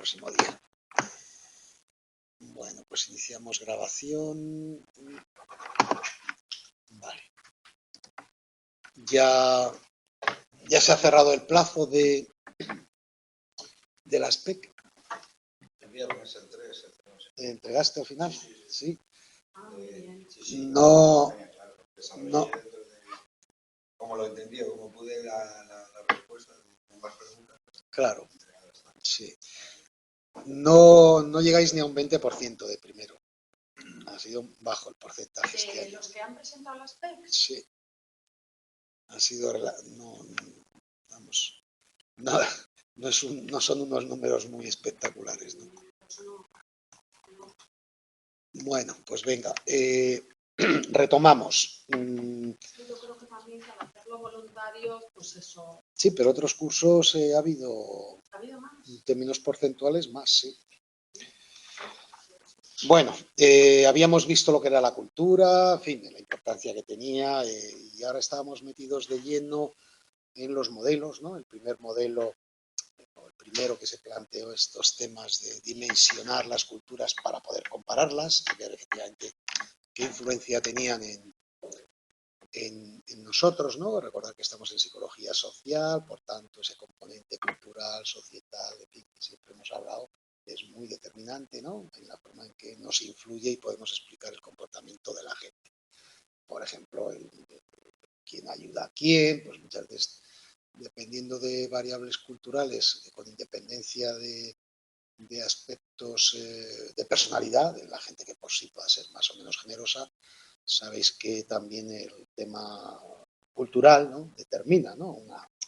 próximo día. Bueno, pues iniciamos grabación. Vale. Ya se ha cerrado el plazo de las PEC. El viernes, el 3. ¿Entregaste al final? Sí. Sí. No. Como lo entendí, como pude la respuesta con más preguntas. Claro. Sí. No llegáis ni a un 20% de primero. Ha sido bajo el porcentaje este año. ¿Los que han presentado las PEC? Sí. Ha sido... vamos... Nada. No son unos números muy espectaculares, ¿no? Bueno, pues venga. Retomamos. Yo creo que también para hacerlo voluntarios, pues eso. Sí, pero otros cursos ha habido más? En términos porcentuales más, sí. Bueno, habíamos visto lo que era la cultura, en fin, la importancia que tenía, y ahora estábamos metidos de lleno en los modelos, ¿no? El primer modelo, el primero que se planteó estos temas de dimensionar las culturas para poder compararlas y ver efectivamente qué influencia tenían en nosotros, ¿no? Recordar que estamos en psicología social, por tanto, ese componente cultural, societal, de fin, que siempre hemos hablado, es muy determinante, ¿no? En la forma en que nos influye y podemos explicar el comportamiento de la gente. Por ejemplo, quién ayuda a quién, pues muchas veces, dependiendo de variables culturales, con independencia de aspectos de personalidad, de la gente que por sí pueda ser más o menos generosa, sabéis que también el tema cultural, ¿no? Determina, ¿no?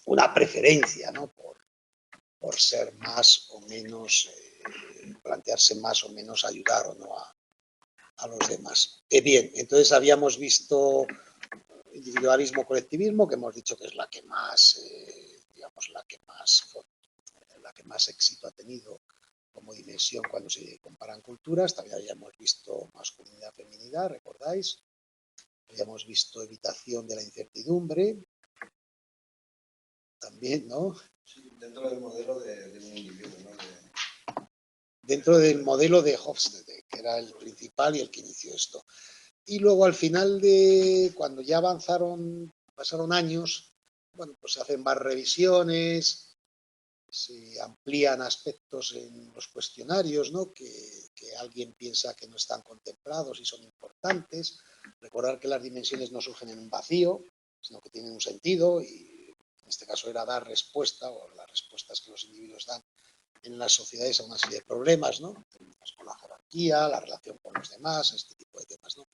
Una preferencia, ¿no? por ser más o menos, plantearse más o menos ayudar o no a los demás. Bien, entonces habíamos visto individualismo, colectivismo, que hemos dicho que es la que más, digamos, la que más éxito ha tenido como dimensión cuando se comparan culturas. También habíamos visto masculinidad, feminidad, ¿recordáis? Habíamos visto evitación de la incertidumbre, también, ¿no? Sí, dentro del modelo de un individuo, ¿no? Dentro del modelo de Hofstede, que era el principal y el que inició esto. Y luego al final cuando ya pasaron años, bueno, pues se hacen más revisiones, se amplían aspectos en los cuestionarios, ¿no? Que alguien piensa que no están contemplados y son importantes. Recordar que las dimensiones no surgen en un vacío, sino que tienen un sentido, y en este caso era dar respuesta, o las respuestas que los individuos dan en las sociedades a una serie de problemas, ¿no? Con la jerarquía, la relación con los demás, este tipo de temas, ¿no?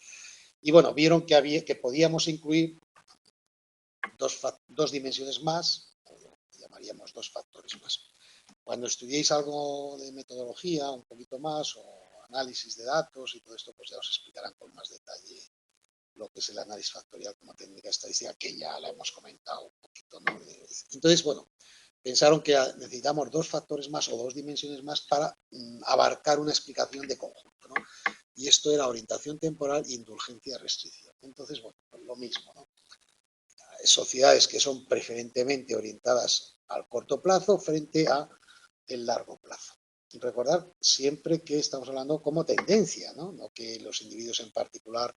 Y bueno, vieron que podíamos incluir dos dimensiones más, que llamaríamos dos factores más. Cuando estudiéis algo de metodología, un poquito más, o análisis de datos y todo esto, pues ya os explicarán con más detalle lo que es el análisis factorial como técnica estadística, que ya la hemos comentado un poquito, ¿no? Entonces, bueno, pensaron que necesitamos dos factores más o dos dimensiones más para abarcar una explicación de conjunto, ¿no? Y esto era orientación temporal e indulgencia restricción. Entonces, bueno, pues lo mismo, ¿no? Sociedades que son preferentemente orientadas al corto plazo frente a el largo plazo. Y recordar siempre que estamos hablando como tendencia, ¿no? No que los individuos en particular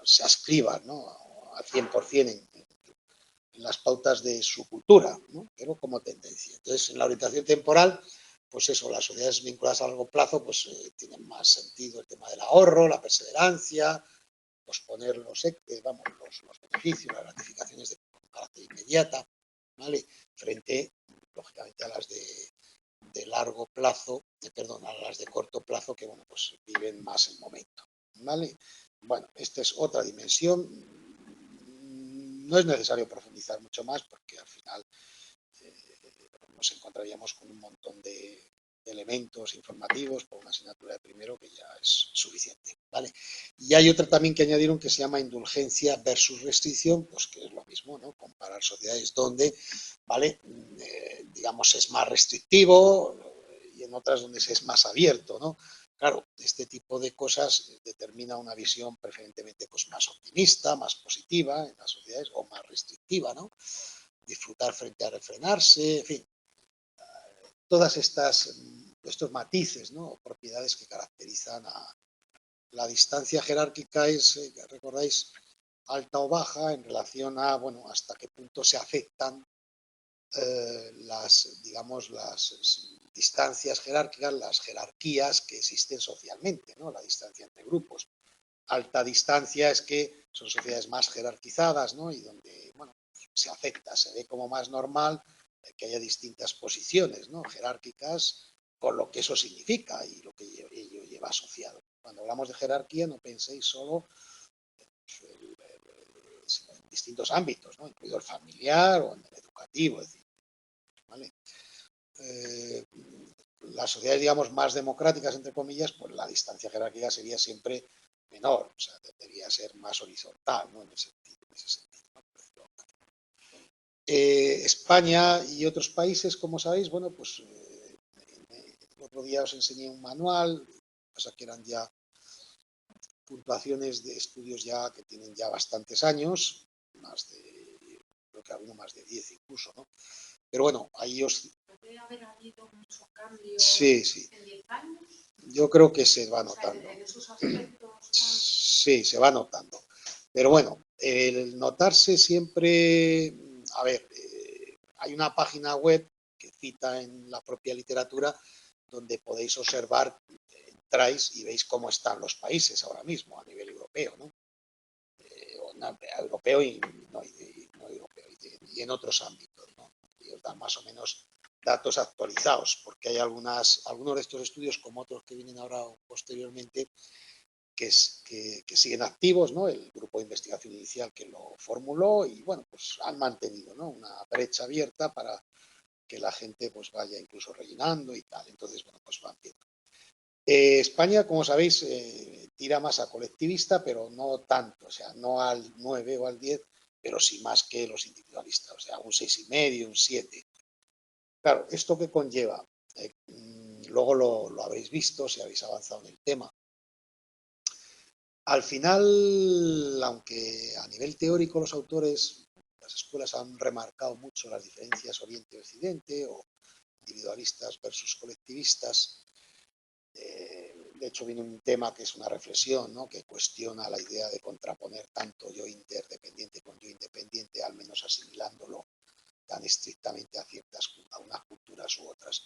se ascriban, ¿no? Al 100% en las pautas de su cultura, ¿no? Pero como tendencia. Entonces, en la orientación temporal, pues eso, las sociedades vinculadas a largo plazo, pues tienen más sentido el tema del ahorro, la perseverancia, posponer los beneficios, las gratificaciones de carácter inmediata, ¿vale? Frente, lógicamente, a las de largo plazo, a las de corto plazo, que, bueno, pues viven más el momento, ¿vale? Bueno, esta es otra dimensión. No es necesario profundizar mucho más porque al final nos encontraríamos con un montón de elementos informativos por una asignatura de primero que ya es suficiente, ¿vale? Y hay otra también que añadieron que se llama indulgencia versus restricción, pues que es lo mismo, ¿no? Comparar sociedades donde, ¿vale? Digamos, es más restrictivo y en otras donde se es más abierto, ¿no? Claro, este tipo de cosas determina una visión preferentemente pues, más optimista, más positiva en las sociedades o más restrictiva, ¿no? Disfrutar frente a refrenarse, en fin. Todas estas estos matices, ¿no? Propiedades que caracterizan a la distancia jerárquica es, recordáis, alta o baja en relación a, bueno, hasta qué punto se afectan digamos, las distancias jerárquicas, las jerarquías que existen socialmente, ¿no? La distancia entre grupos. Alta distancia es que son sociedades más jerarquizadas, ¿no? Y donde, bueno, se afecta, se ve como más normal que haya distintas posiciones, ¿no? Jerárquicas, con lo que eso significa y lo que ello lleva asociado. Cuando hablamos de jerarquía, no penséis solo en distintos ámbitos, ¿no? Incluido el familiar o en el educativo, es decir, ¿vale? Las sociedades, digamos, más democráticas, entre comillas, pues la distancia jerárquica sería siempre menor, o sea, debería ser más horizontal, ¿no? En ese sentido, ¿no? España y otros países, como sabéis, bueno, pues el otro día os enseñé un manual, pasa que eran ya puntuaciones de estudios ya que tienen ya bastantes años, creo que alguno más de 10 incluso, ¿no? Pero bueno, ahí os... ¿Puede haber habido mucho cambio sí, sí. en 10 años? Yo creo que se va notando. O sea, en esos aspectos. Sí, se va notando. Pero bueno, el notarse siempre, a ver, hay una página web que cita en la propia literatura donde podéis observar, entráis y veis cómo están los países ahora mismo a nivel europeo, ¿no? Europeo y no europeo, y en otros ámbitos, ¿no? Y os dan más o menos datos actualizados, porque hay algunos de estos estudios, como otros que vienen ahora posteriormente, que siguen activos, ¿no? El grupo de investigación inicial que lo formuló y, bueno, pues han mantenido, ¿no? Una brecha abierta para que la gente pues vaya incluso rellenando y tal. Entonces, bueno, pues van viendo. España, como sabéis, tira más a colectivista, pero no tanto, o sea, no al 9 o al 10, pero sí más que los individualistas, o sea, un 6,5, un 7. Claro, ¿esto qué conlleva? Luego lo habréis visto si habéis avanzado en el tema. Al final, aunque a nivel teórico los autores, las escuelas han remarcado mucho las diferencias Oriente-Occidente o individualistas versus colectivistas, de hecho viene un tema que es una reflexión, ¿no? Que cuestiona la idea de contraponer tanto yo interdependiente con yo independiente, al menos asimilándolo tan estrictamente a unas culturas u otras.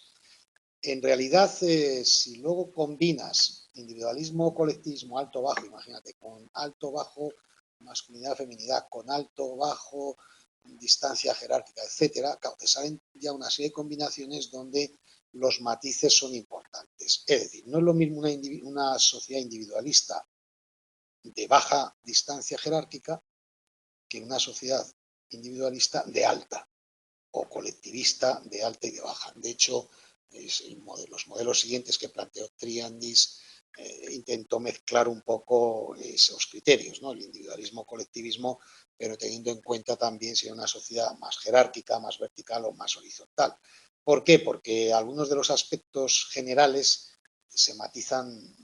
En realidad, si luego combinas individualismo o colectivismo alto-bajo, imagínate, con alto-bajo masculinidad, feminidad, con alto-bajo distancia jerárquica, etcétera, claro, te salen ya una serie de combinaciones donde los matices son importantes. Es decir, no es lo mismo una sociedad individualista de baja distancia jerárquica que una sociedad individualista de alta o colectivista de alta y de baja. De hecho, los modelos siguientes que planteó Triandis intentó mezclar un poco esos criterios, ¿no? El individualismo, colectivismo, pero teniendo en cuenta también si era una sociedad más jerárquica, más vertical o más horizontal. ¿Por qué? Porque algunos de los aspectos generales se matizan,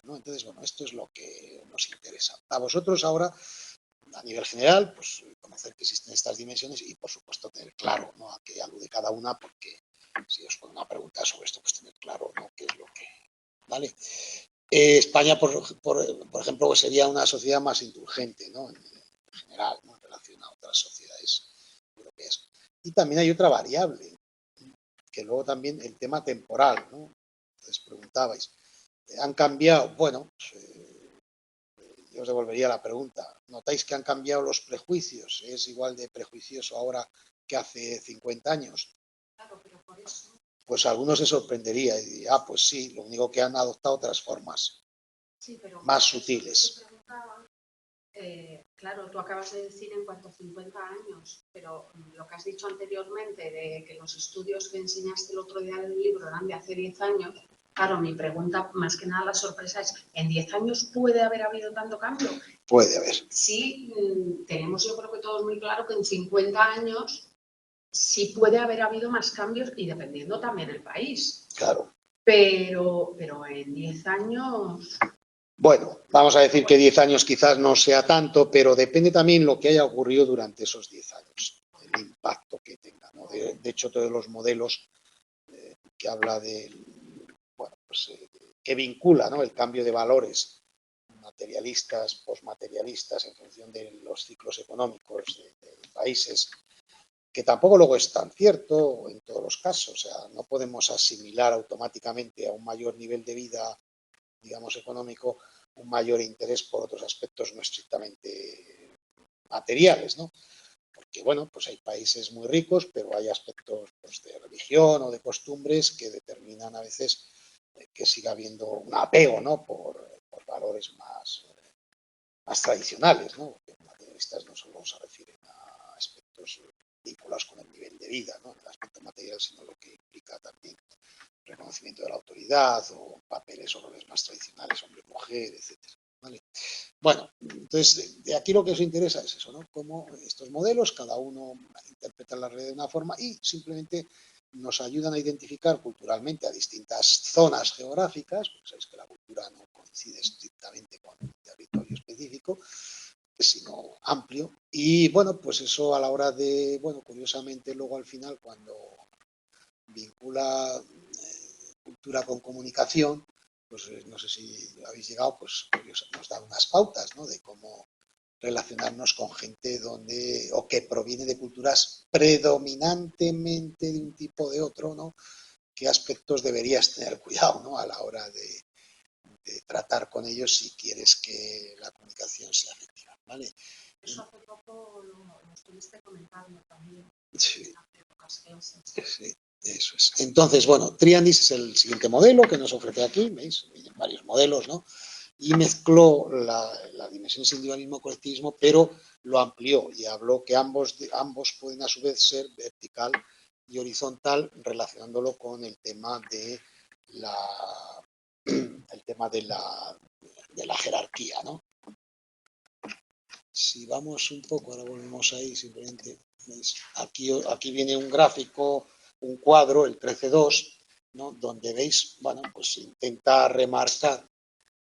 ¿no? Entonces, bueno, esto es lo que nos interesa. A vosotros ahora, a nivel general, pues conocer que existen estas dimensiones y, por supuesto, tener claro, ¿no? A qué alude cada una, porque si os pongo una pregunta sobre esto, pues tener claro, ¿no? Qué es lo que... ¿Vale? España, por ejemplo, pues sería una sociedad más indulgente, ¿no? En general, ¿no? En relación a otras sociedades europeas. Y también hay otra variable, que luego también el tema temporal, ¿no? Entonces preguntabais, ¿han cambiado? Bueno, pues, yo os devolvería la pregunta. ¿Notáis que han cambiado los prejuicios? ¿Es igual de prejuicioso ahora que hace 50 años? Claro, pero por eso. Pues algunos se sorprendería y diría, ah, pues sí, lo único que han adoptado otras formas, sí, pero más sutiles. Claro, tú acabas de decir en cuanto a 50 años, pero lo que has dicho anteriormente de que los estudios que enseñaste el otro día en el libro eran de hace 10 años, claro, mi pregunta, más que nada la sorpresa es, ¿en 10 años puede haber habido tanto cambio? Puede haber. Sí, tenemos yo creo que todos muy claro que en 50 años sí puede haber habido más cambios y dependiendo también el país. Claro. Pero en 10 años... Bueno, vamos a decir que 10 años quizás no sea tanto, pero depende también lo que haya ocurrido durante esos 10 años, el impacto que tenga, ¿no? De hecho, todos los modelos que habla de pues, que vincula, ¿no?, el cambio de valores materialistas, postmaterialistas, en función de los ciclos económicos de países, que tampoco luego es tan cierto en todos los casos. O sea, no podemos asimilar automáticamente a un mayor nivel de vida, digamos, económico, un mayor interés por otros aspectos no estrictamente materiales, ¿no? Porque, bueno, pues hay países muy ricos, pero hay aspectos, pues, de religión o de costumbres que determinan a veces que siga habiendo un apego, ¿no?, por valores más tradicionales, ¿no? Porque materialistas no solo se refieren a aspectos vinculados con el nivel de vida, ¿no?, en el aspecto material, sino lo que implica también reconocimiento de la autoridad o papeles o roles más tradicionales, hombre-mujer, etcétera, ¿vale? Bueno, entonces, de aquí lo que os interesa es eso, ¿no?, cómo estos modelos, cada uno interpreta la realidad de una forma y simplemente nos ayudan a identificar culturalmente a distintas zonas geográficas, porque sabéis que la cultura no coincide estrictamente con un territorio específico, sino amplio. Y, bueno, pues eso a la hora de, bueno, curiosamente luego al final, cuando vincula cultura con comunicación, pues no sé si habéis llegado, pues nos da unas pautas, ¿no?, de cómo relacionarnos con gente donde, o que proviene de culturas predominantemente de un tipo o de otro, ¿no?, qué aspectos deberías tener cuidado, ¿no?, a la hora de tratar con ellos si quieres que la comunicación sea efectiva, ¿vale? Eso hace poco lo estuviste comentando también. Sí. Sí, eso es. Entonces, bueno, Triandis es el siguiente modelo que nos ofrece aquí, ¿veis? Vienen varios modelos, ¿no? Y mezcló las dimensiones individualismo-colectivismo, pero lo amplió y habló que ambos pueden a su vez ser vertical y horizontal, relacionándolo con el tema de la jerarquía, ¿no? Si vamos un poco, ahora volvemos ahí, simplemente, ¿veis? Aquí viene un gráfico, un cuadro, el 13.2, ¿no?, donde veis, bueno, pues intenta remarcar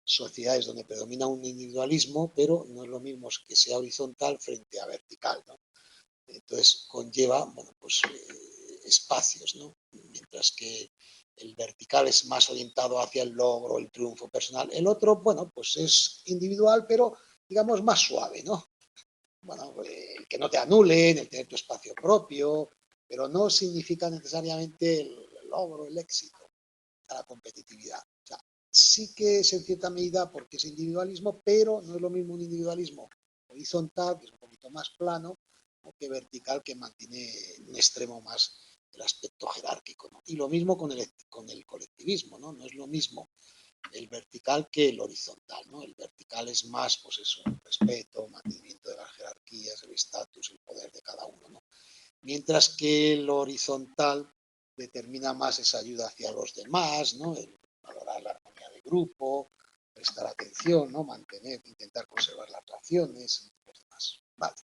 sociedades donde predomina un individualismo, pero no es lo mismo que sea horizontal frente a vertical, ¿no? Entonces conlleva, bueno, pues espacios, ¿no? Mientras que el vertical es más orientado hacia el logro, el triunfo personal. El otro, bueno, pues es individual, pero digamos más suave, ¿no? Bueno, el que no te anulen, el tener tu espacio propio, pero no significa necesariamente el logro, el éxito, la competitividad. O sea, sí que es en cierta medida porque es individualismo, pero no es lo mismo un individualismo horizontal, que es un poquito más plano, o que vertical, que mantiene en un extremo más el aspecto jerárquico, ¿no? Y lo mismo con el colectivismo, ¿no? No es lo mismo el vertical que el horizontal, ¿no? El vertical es más, pues eso, el respeto, mantenimiento de las jerarquías, el estatus, el poder de cada uno, ¿no? Mientras que el horizontal determina más esa ayuda hacia los demás, ¿no?, el valorar la armonía de grupo, prestar atención, ¿no?, intentar conservar las relaciones y los demás. Vale.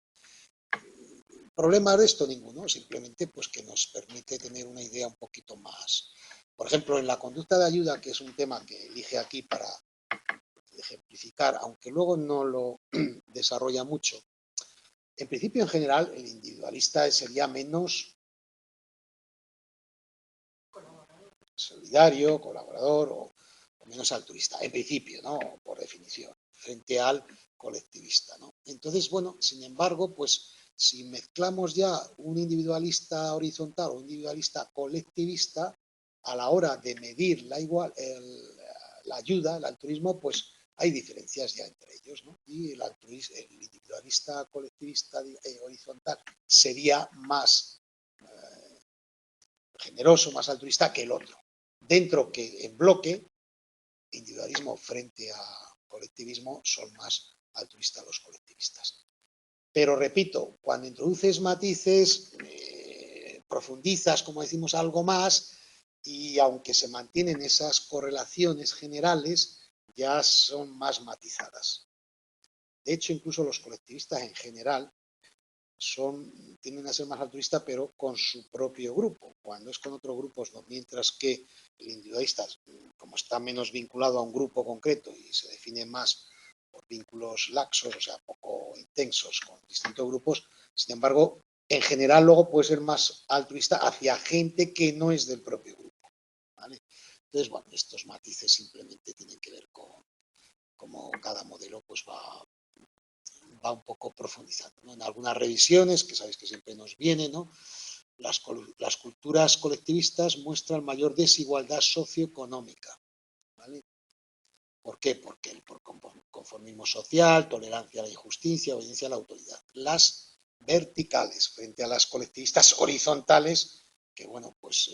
¿Problema de esto? Ninguno, simplemente pues que nos permite tener una idea un poquito más. Por ejemplo, en la conducta de ayuda, que es un tema que elige aquí para ejemplificar, aunque luego no lo desarrolla mucho, en principio, en general, el individualista sería menos solidario, colaborador o menos altruista, en principio, ¿no?, por definición, frente al colectivista, ¿no? Entonces, bueno, sin embargo, pues si mezclamos ya un individualista horizontal o un individualista colectivista, a la hora de medir la ayuda, el altruismo, pues hay diferencias ya entre ellos, ¿no? Y el individualista colectivista horizontal sería más generoso, más altruista que el otro. Dentro que en bloque, individualismo frente a colectivismo, son más altruistas los colectivistas. Pero repito, cuando introduces matices, profundizas, como decimos, algo más, y aunque se mantienen esas correlaciones generales, ya son más matizadas. De hecho, incluso los colectivistas en general tienden a ser más altruistas, pero con su propio grupo. Cuando es con otros grupos, no. Mientras que el individualista, como está menos vinculado a un grupo concreto y se define más por vínculos laxos, o sea, poco intensos con distintos grupos, sin embargo, en general luego puede ser más altruista hacia gente que no es del propio grupo, ¿vale? Entonces, bueno, estos matices simplemente tienen que ver con cómo cada modelo pues va un poco profundizando, ¿no? En algunas revisiones, que sabéis que siempre nos viene, ¿no? Las culturas colectivistas muestran mayor desigualdad socioeconómica, ¿vale? ¿Por qué? Porque el conformismo social, tolerancia a la injusticia, obediencia a la autoridad. Las verticales frente a las colectivistas horizontales, que bueno, pues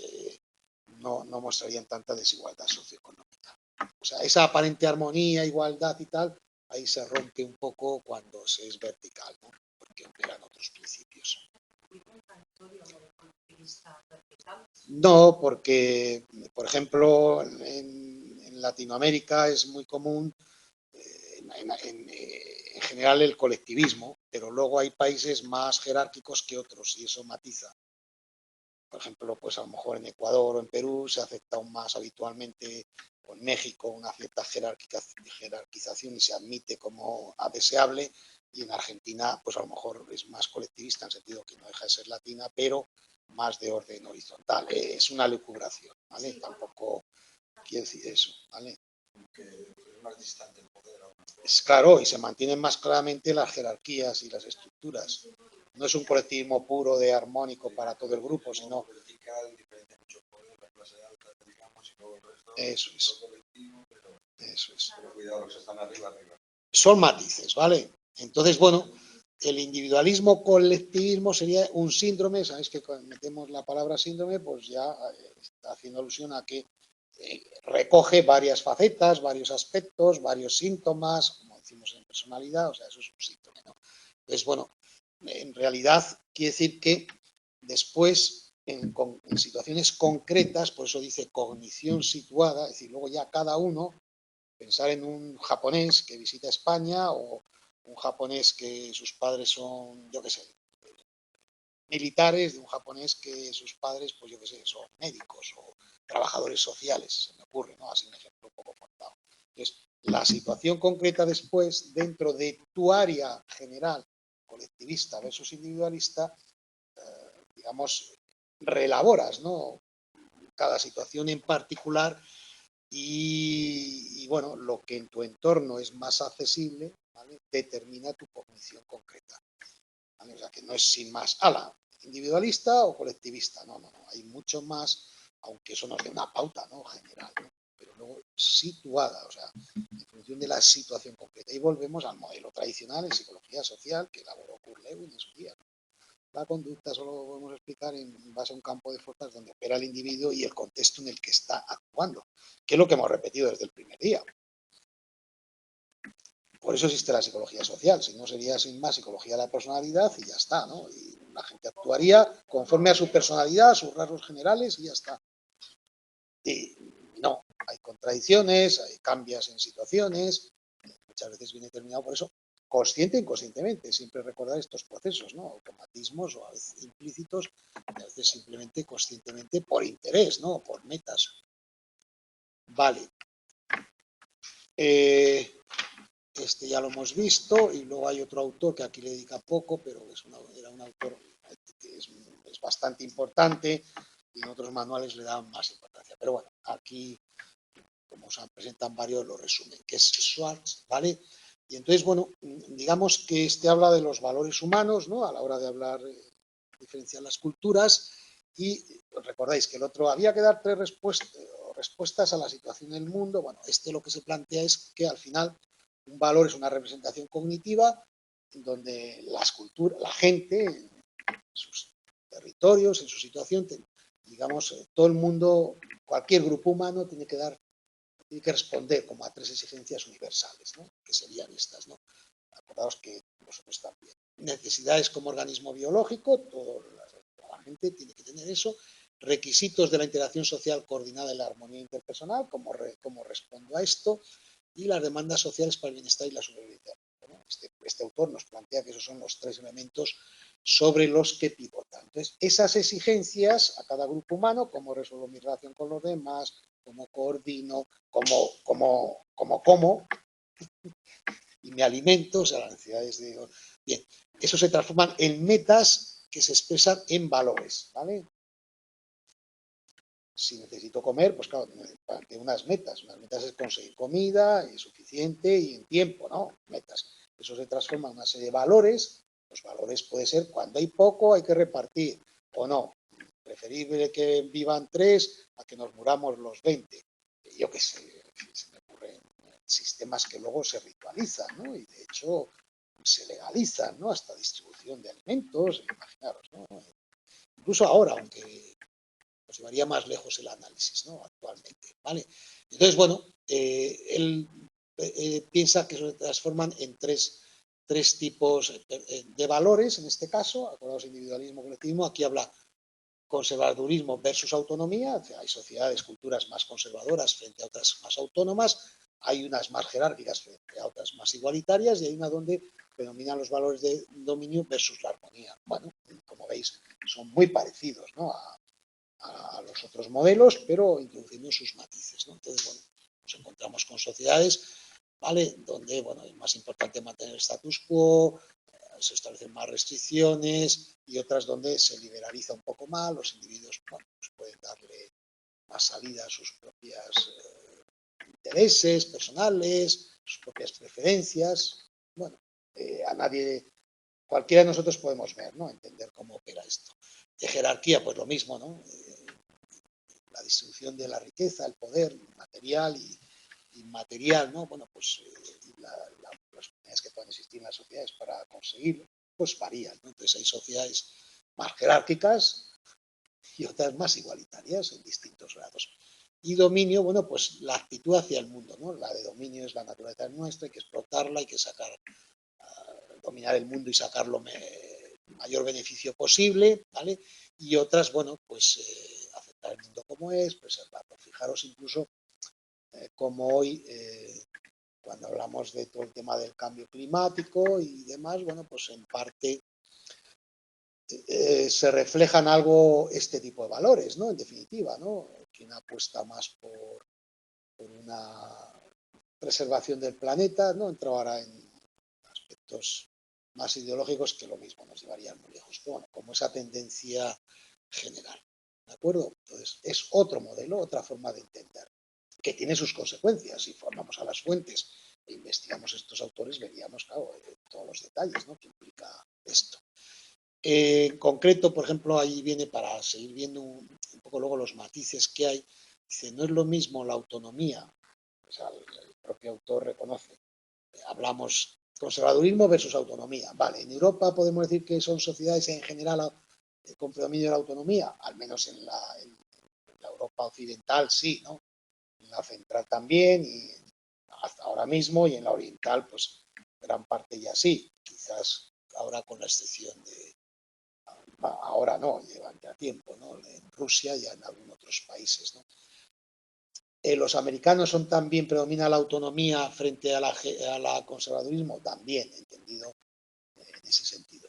no mostrarían tanta desigualdad socioeconómica. O sea, esa aparente armonía, igualdad y tal, ahí se rompe un poco cuando se es vertical, ¿no? Porque operan otros principios. No, porque, por ejemplo, en Latinoamérica es muy común en general el colectivismo, pero luego hay países más jerárquicos que otros y eso matiza. Por ejemplo, pues a lo mejor en Ecuador o en Perú se acepta aún más habitualmente, o en México, una cierta jerarquización y se admite como deseable, y en Argentina, pues a lo mejor es más colectivista en el sentido que no deja de ser latina, pero más de orden horizontal. Es una lucubración, ¿vale? Sí, tampoco quiere decir eso, ¿vale? Que es más distante el poder. Es claro, y se mantienen más claramente las jerarquías y las estructuras. No es un colectivismo puro de armónico para todo el grupo, sino... vertical, diferencia mucho poder, la clase alta, digamos, y luego el resto. Eso es. Colectivo, pero, eso es. Pero cuidado, los que están arriba. Son matices, ¿vale? Entonces, bueno, el individualismo colectivismo sería un síndrome, sabéis que cuando metemos la palabra síndrome, pues ya está haciendo alusión a que recoge varias facetas, varios aspectos, varios síntomas, como decimos en personalidad, o sea, eso es un síndrome, ¿no? Entonces, bueno, en realidad quiere decir que después, en situaciones concretas, por eso dice cognición situada, es decir, luego ya cada uno, pensar en un japonés que visita España o un japonés que sus padres son, yo qué sé, militares, de un japonés que sus padres, pues yo qué sé, son médicos o trabajadores sociales, se me ocurre, ¿no? Así un ejemplo un poco cortado. Entonces, la situación concreta después, dentro de tu área general, colectivista versus individualista, digamos, reelaboras, ¿no? Cada situación en particular y, bueno, lo que en tu entorno es más accesible, ¿vale? Determina tu cognición concreta, ¿vale? O sea, que no es sin más, individualista o colectivista, no, hay mucho más, aunque eso nos dé una pauta, ¿no? General, ¿no? Pero luego situada, o sea, en función de la situación concreta. Y volvemos al modelo tradicional en psicología social que elaboró Kurt Lewin en su día, ¿no? La conducta solo lo podemos explicar en base a un campo de fuerzas donde opera el individuo y el contexto en el que está actuando, que es lo que hemos repetido desde el primer día. Por eso existe la psicología social, si no sería sin más psicología de la personalidad y ya está, ¿no? Y la gente actuaría conforme a su personalidad, a sus rasgos generales y ya está. Y no, hay contradicciones, hay cambios en situaciones, muchas veces viene determinado por eso, consciente e inconscientemente, siempre recordar estos procesos, ¿no? Automatismos o a veces implícitos, y a veces simplemente conscientemente por interés, ¿no? Por metas. Vale. Este ya lo hemos visto y luego hay otro autor que aquí le dedica poco, pero era un autor que es bastante importante y en otros manuales le dan más importancia. Pero bueno, aquí, como se presentan varios, lo resumen, que es Schwartz, ¿vale? Y entonces, bueno, digamos que este habla de los valores humanos, ¿no? A la hora de hablar, diferenciar las culturas y recordáis que el otro había que dar tres respuestas a la situación del mundo. Bueno, este lo que se plantea es que al final un valor es una representación cognitiva donde las culturas, la gente, en sus territorios, en su situación, digamos, todo el mundo, cualquier grupo humano tiene que responder como a tres exigencias universales, ¿no? Que serían estas, ¿no? Acordaos que vosotros también. Necesidades como organismo biológico, toda la gente tiene que tener eso. Requisitos de la interacción social coordinada y la armonía interpersonal, cómo respondo a esto, y las demandas sociales para el bienestar y la supervivencia. Bueno, este autor nos plantea que esos son los tres elementos sobre los que pivota. Entonces, esas exigencias a cada grupo humano, cómo resuelvo mi relación con los demás, cómo coordino, cómo y me alimento, o sea, las necesidades de... Bien, eso se transforman en metas que se expresan en valores, ¿vale? Si necesito comer, pues claro, tengo unas metas. Unas metas es conseguir comida y suficiente y en tiempo, ¿no? Metas. Eso se transforma en una serie de valores. Los valores puede ser cuando hay poco hay que repartir o no. Preferible que vivan 3 a que nos muramos los 20. Yo qué sé, se me ocurren sistemas que luego se ritualizan, ¿no? Y de hecho se legalizan, ¿no? Hasta distribución de alimentos, imaginaros, ¿no? Incluso ahora, aunque nos llevaría más lejos el análisis, ¿no? Actualmente, ¿vale? Entonces, bueno, él piensa que se transforman en tres tipos de valores, en este caso, acordaos, individualismo, colectivismo, aquí habla conservadurismo versus autonomía, o sea, hay sociedades, culturas más conservadoras frente a otras más autónomas, hay unas más jerárquicas frente a otras más igualitarias y hay una donde predominan los valores de dominio versus la armonía. Bueno, como veis, son muy parecidos, ¿no? A los otros modelos, pero introduciendo sus matices, ¿no? Entonces, bueno, nos encontramos con sociedades, ¿vale? Donde, bueno, es más importante mantener el status quo, se establecen más restricciones y otras donde se liberaliza un poco más, los individuos, bueno, pues pueden darle más salida a sus propias intereses personales, sus propias preferencias. Bueno, a nadie, cualquiera de nosotros podemos ver, ¿no? Entender cómo opera esto. De jerarquía, pues lo mismo, ¿no? La distribución de la riqueza, el poder material y inmaterial, ¿no? Bueno, pues las oportunidades que pueden existir en las sociedades para conseguirlo, pues varían, ¿no? Entonces hay sociedades más jerárquicas y otras más igualitarias en distintos grados. Y dominio, bueno, pues la actitud hacia el mundo, ¿no? La de dominio es la naturaleza nuestra, hay que explotarla, hay que sacar, dominar el mundo y sacarlo mayor beneficio posible, ¿vale? Y otras, bueno, pues aceptar el mundo como es, preservarlo. Fijaros incluso como hoy, cuando hablamos de todo el tema del cambio climático y demás, bueno, pues en parte se reflejan algo este tipo de valores, ¿no? En definitiva, ¿no? Quien apuesta más por una preservación del planeta, no entro ahora en aspectos más ideológicos que lo mismo nos llevarían muy lejos. Pero bueno, como esa tendencia general, ¿de acuerdo? Entonces, es otro modelo, otra forma de entender, que tiene sus consecuencias. Si formamos a las fuentes e investigamos estos autores, veríamos, claro, todos los detalles, ¿no? Que implica esto. En concreto, por ejemplo, ahí viene para seguir viendo un poco luego los matices que hay. Dice, no es lo mismo la autonomía, o sea, el propio autor reconoce. Hablamos conservadurismo versus autonomía. Vale, en Europa podemos decir que son sociedades en general con predominio de la autonomía, al menos en la Europa occidental sí, ¿no? En la central también y hasta ahora mismo y en la oriental pues gran parte ya sí, quizás ahora con la excepción de, ahora no, llevan ya tiempo, ¿no? En Rusia y en algunos otros países, ¿no? Los americanos son también, predomina la autonomía frente a la conservadurismo, también, entendido en ese sentido.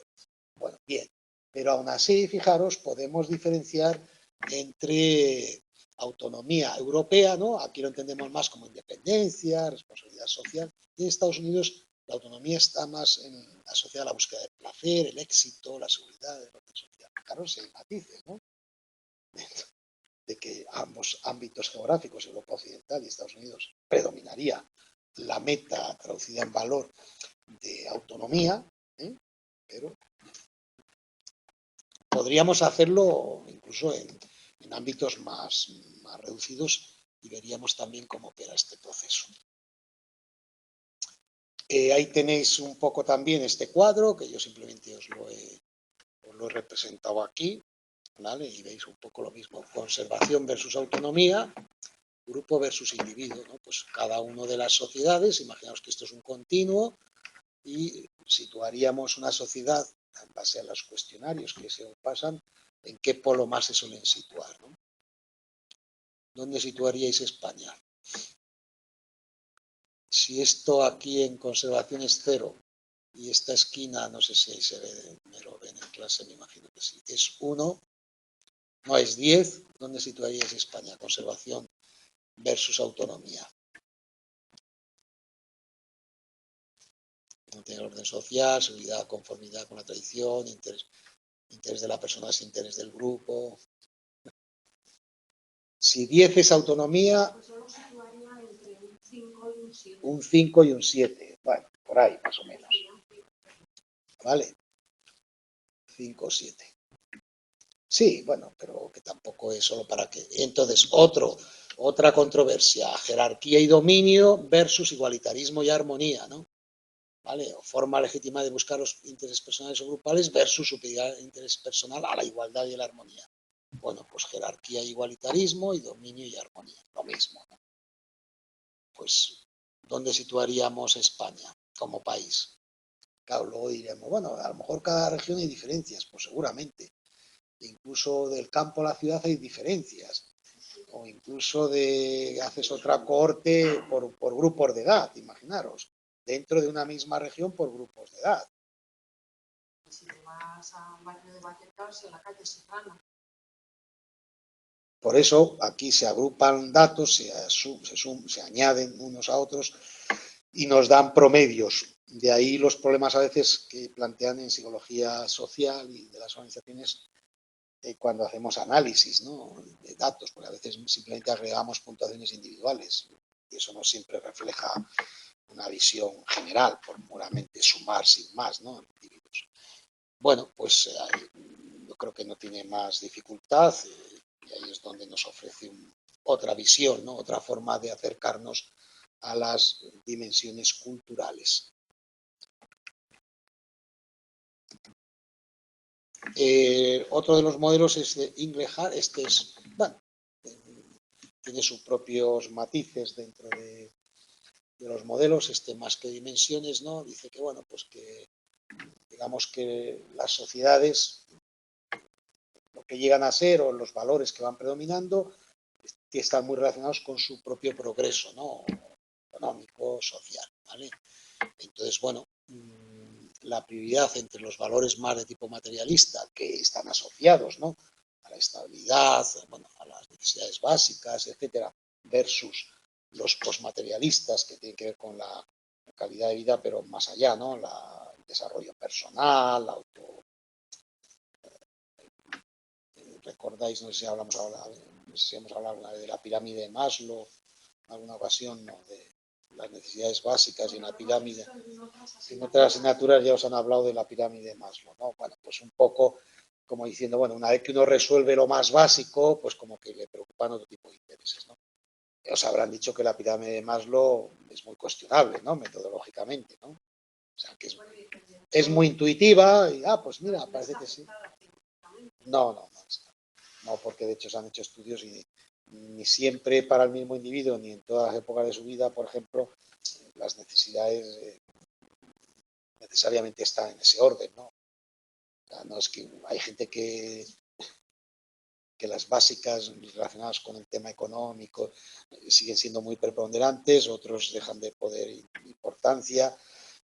Bueno, bien, pero aún así, fijaros, podemos diferenciar entre autonomía europea, ¿no? Aquí lo entendemos más como independencia, responsabilidad social, y en Estados Unidos la autonomía está más asociada a la búsqueda del placer, el éxito, la seguridad, el orden social. Claro, se matices, ¿no? De que ambos ámbitos geográficos, Europa Occidental y Estados Unidos, predominaría la meta traducida en valor de autonomía, ¿eh? Pero podríamos hacerlo incluso en ámbitos más reducidos y veríamos también cómo opera este proceso. Ahí tenéis un poco también este cuadro, que yo simplemente os lo he representado aquí, ¿vale? Y veis un poco lo mismo, conservación versus autonomía, grupo versus individuo, ¿no? Pues cada una de las sociedades, imaginaos que esto es un continuo y situaríamos una sociedad en base a los cuestionarios que se pasan, en qué polo más se suelen situar, ¿no? ¿Dónde situaríais España? Si esto aquí en conservación es 0 y esta esquina, no sé si ahí se ve, me lo ven en clase, me imagino que sí, es 1, no es 10, ¿dónde situaríais España? Conservación versus autonomía. No tiene orden social, seguridad, conformidad con la tradición, interés de la persona es interés del grupo. Si 10 es autonomía, Pues yo lo situaría entre un 5 y un 7. un 5 y un 7. Bueno, por ahí más o menos. ¿Vale? 5 o 7. Sí, bueno, pero que tampoco es solo para que. Entonces, otra controversia, jerarquía y dominio versus igualitarismo y armonía, ¿no? ¿Vale? O forma legítima de buscar los intereses personales o grupales versus superioridad de interés personal a la igualdad y la armonía. Bueno, pues jerarquía e igualitarismo y dominio y armonía, lo mismo, ¿no? Pues, ¿dónde situaríamos España como país? Claro, luego diremos, bueno, a lo mejor cada región hay diferencias, pues seguramente. Incluso del campo a la ciudad hay diferencias. O incluso haces otra cohorte por grupos de edad, imaginaros. Dentro de una misma región por grupos de edad. Si te vas a un barrio de Vallecas, en la calle Serrano. Por eso aquí se agrupan datos, se añaden unos a otros y nos dan promedios. De ahí los problemas a veces que plantean en psicología social y de las organizaciones cuando hacemos análisis, ¿no?, de datos, porque a veces simplemente agregamos puntuaciones individuales y eso no siempre refleja una visión general, por puramente sumar sin más, ¿no?, individuos. Bueno, pues yo creo que no tiene más dificultad y ahí es donde nos ofrece otra visión, ¿no?, otra forma de acercarnos a las dimensiones culturales. Otro de los modelos es de Inglehart. Este es, bueno, tiene sus propios matices dentro de los modelos, más que dimensiones, ¿no? Dice que, bueno, pues que digamos que las sociedades, lo que llegan a ser o los valores que van predominando, que están muy relacionados con su propio progreso, ¿no?, económico, social, ¿vale? Entonces, bueno, la prioridad entre los valores más de tipo materialista, que están asociados, ¿no?, a la estabilidad, bueno, a las necesidades básicas, etcétera, versus los posmaterialistas, que tienen que ver con la calidad de vida, pero más allá, ¿no?, el desarrollo personal, recordáis, no sé si hablamos ahora, no sé si hemos hablado de la pirámide de Maslow en alguna ocasión, ¿no?, de las necesidades básicas y una pirámide. En otras asignaturas ya os han hablado de la pirámide de Maslow, ¿no? Bueno, pues un poco como diciendo, bueno, una vez que uno resuelve lo más básico, pues como que le preocupan otro tipo de intereses, ¿no? Os habrán dicho que la pirámide de Maslow es muy cuestionable, ¿no?, metodológicamente, ¿no? O sea, que es muy intuitiva y, pues mira, parece que sí. No, porque de hecho se han hecho estudios y ni siempre para el mismo individuo, ni en todas las épocas de su vida, por ejemplo, las necesidades necesariamente están en ese orden, ¿no? O sea, no es que hay gente que las básicas relacionadas con el tema económico siguen siendo muy preponderantes, otros dejan de poder importancia,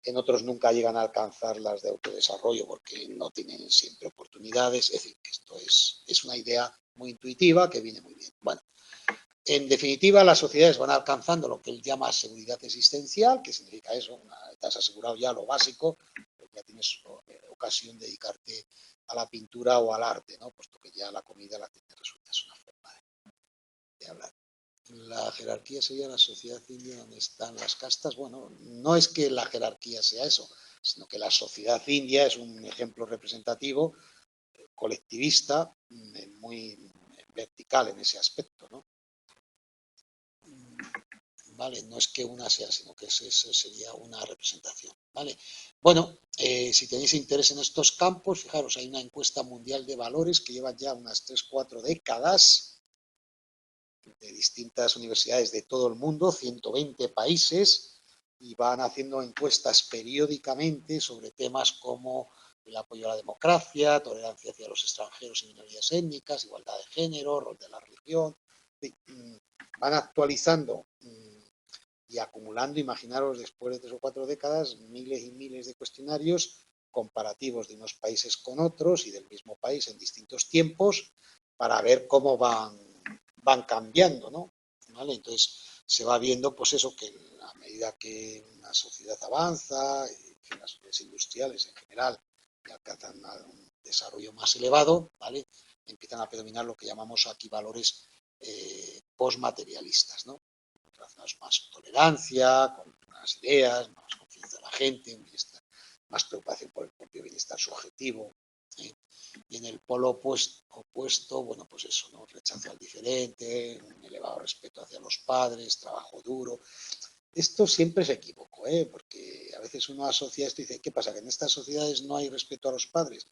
en otros nunca llegan a alcanzar las de autodesarrollo porque no tienen siempre oportunidades. Es decir, que esto es una idea muy intuitiva que viene muy bien. Bueno, en definitiva, las sociedades van alcanzando lo que él llama seguridad existencial, que significa eso, te has asegurado ya lo básico, pero ya tienes ocasión de dedicarte a la pintura o al arte, ¿no?, puesto que ya la comida la tienes resuelta. Es una forma de hablar. La jerarquía sería la sociedad india donde están las castas. Bueno, no es que la jerarquía sea eso, sino que la sociedad india es un ejemplo representativo, colectivista, muy vertical en ese aspecto, ¿no? ¿Vale? No es que una sea, sino que eso sería una representación, ¿vale? Bueno, si tenéis interés en estos campos, fijaros, hay una encuesta mundial de valores que lleva ya unas 3-4 décadas de distintas universidades de todo el mundo, 120 países, y van haciendo encuestas periódicamente sobre temas como el apoyo a la democracia, tolerancia hacia los extranjeros y minorías étnicas, igualdad de género, rol de la religión. Van actualizando y acumulando, imaginaros, después de 3 o 4 décadas, miles y miles de cuestionarios comparativos de unos países con otros y del mismo país en distintos tiempos para ver cómo van cambiando, ¿no? ¿Vale? Entonces se va viendo, pues eso, que a medida que una sociedad avanza, y las sociedades industriales en general que alcanzan un desarrollo más elevado, ¿vale?, empiezan a predominar lo que llamamos aquí valores postmaterialistas, ¿no? Relacionados más con tolerancia, con unas ideas, más confianza en la gente, un bienestar, más preocupación por el propio bienestar subjetivo. Y en el polo opuesto, bueno, pues eso, ¿no? Rechazo al diferente, un elevado respeto hacia los padres, trabajo duro. Esto siempre es equívoco, porque a veces uno asocia esto y dice, ¿qué pasa? ¿Que en estas sociedades no hay respeto a los padres?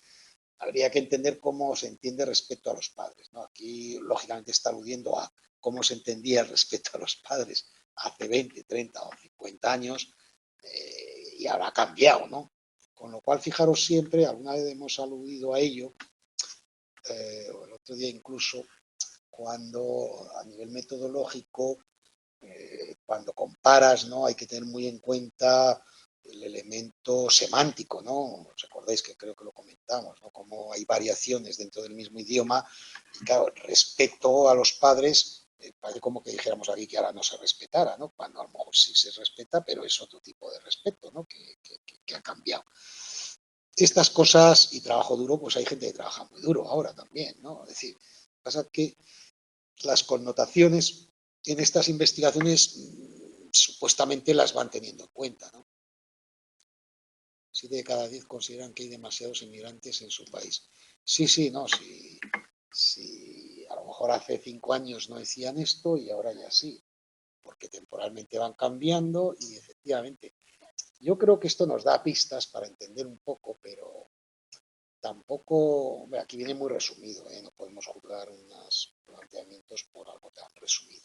Habría que entender cómo se entiende respeto a los padres, ¿no? Aquí, lógicamente, está aludiendo a cómo se entendía el respeto a los padres hace 20, 30 o 50 años y habrá cambiado, ¿no? Con lo cual, fijaros siempre, alguna vez hemos aludido a ello, el otro día incluso, cuando a nivel metodológico, cuando comparas, ¿no? Hay que tener muy en cuenta el elemento semántico, ¿no? ¿Os acordáis que creo que lo comentamos, ¿no? Como hay variaciones dentro del mismo idioma y claro, respeto a los padres, parece como que dijéramos aquí que ahora no se respetara, ¿no? Cuando a lo mejor sí se respeta, pero es otro tipo de respeto, ¿no? Que ha cambiado. Estas cosas y trabajo duro, pues hay gente que trabaja muy duro ahora también, ¿no? Es decir, pasa que las connotaciones en estas investigaciones supuestamente las van teniendo en cuenta, ¿no? 7 de cada 10 consideran que hay demasiados inmigrantes en su país. Sí, sí, no, sí, a lo mejor hace 5 años no decían esto y ahora ya sí, porque temporalmente van cambiando y efectivamente. Yo creo que esto nos da pistas para entender un poco, pero tampoco, aquí viene muy resumido, no podemos juzgar unos planteamientos por algo tan resumido.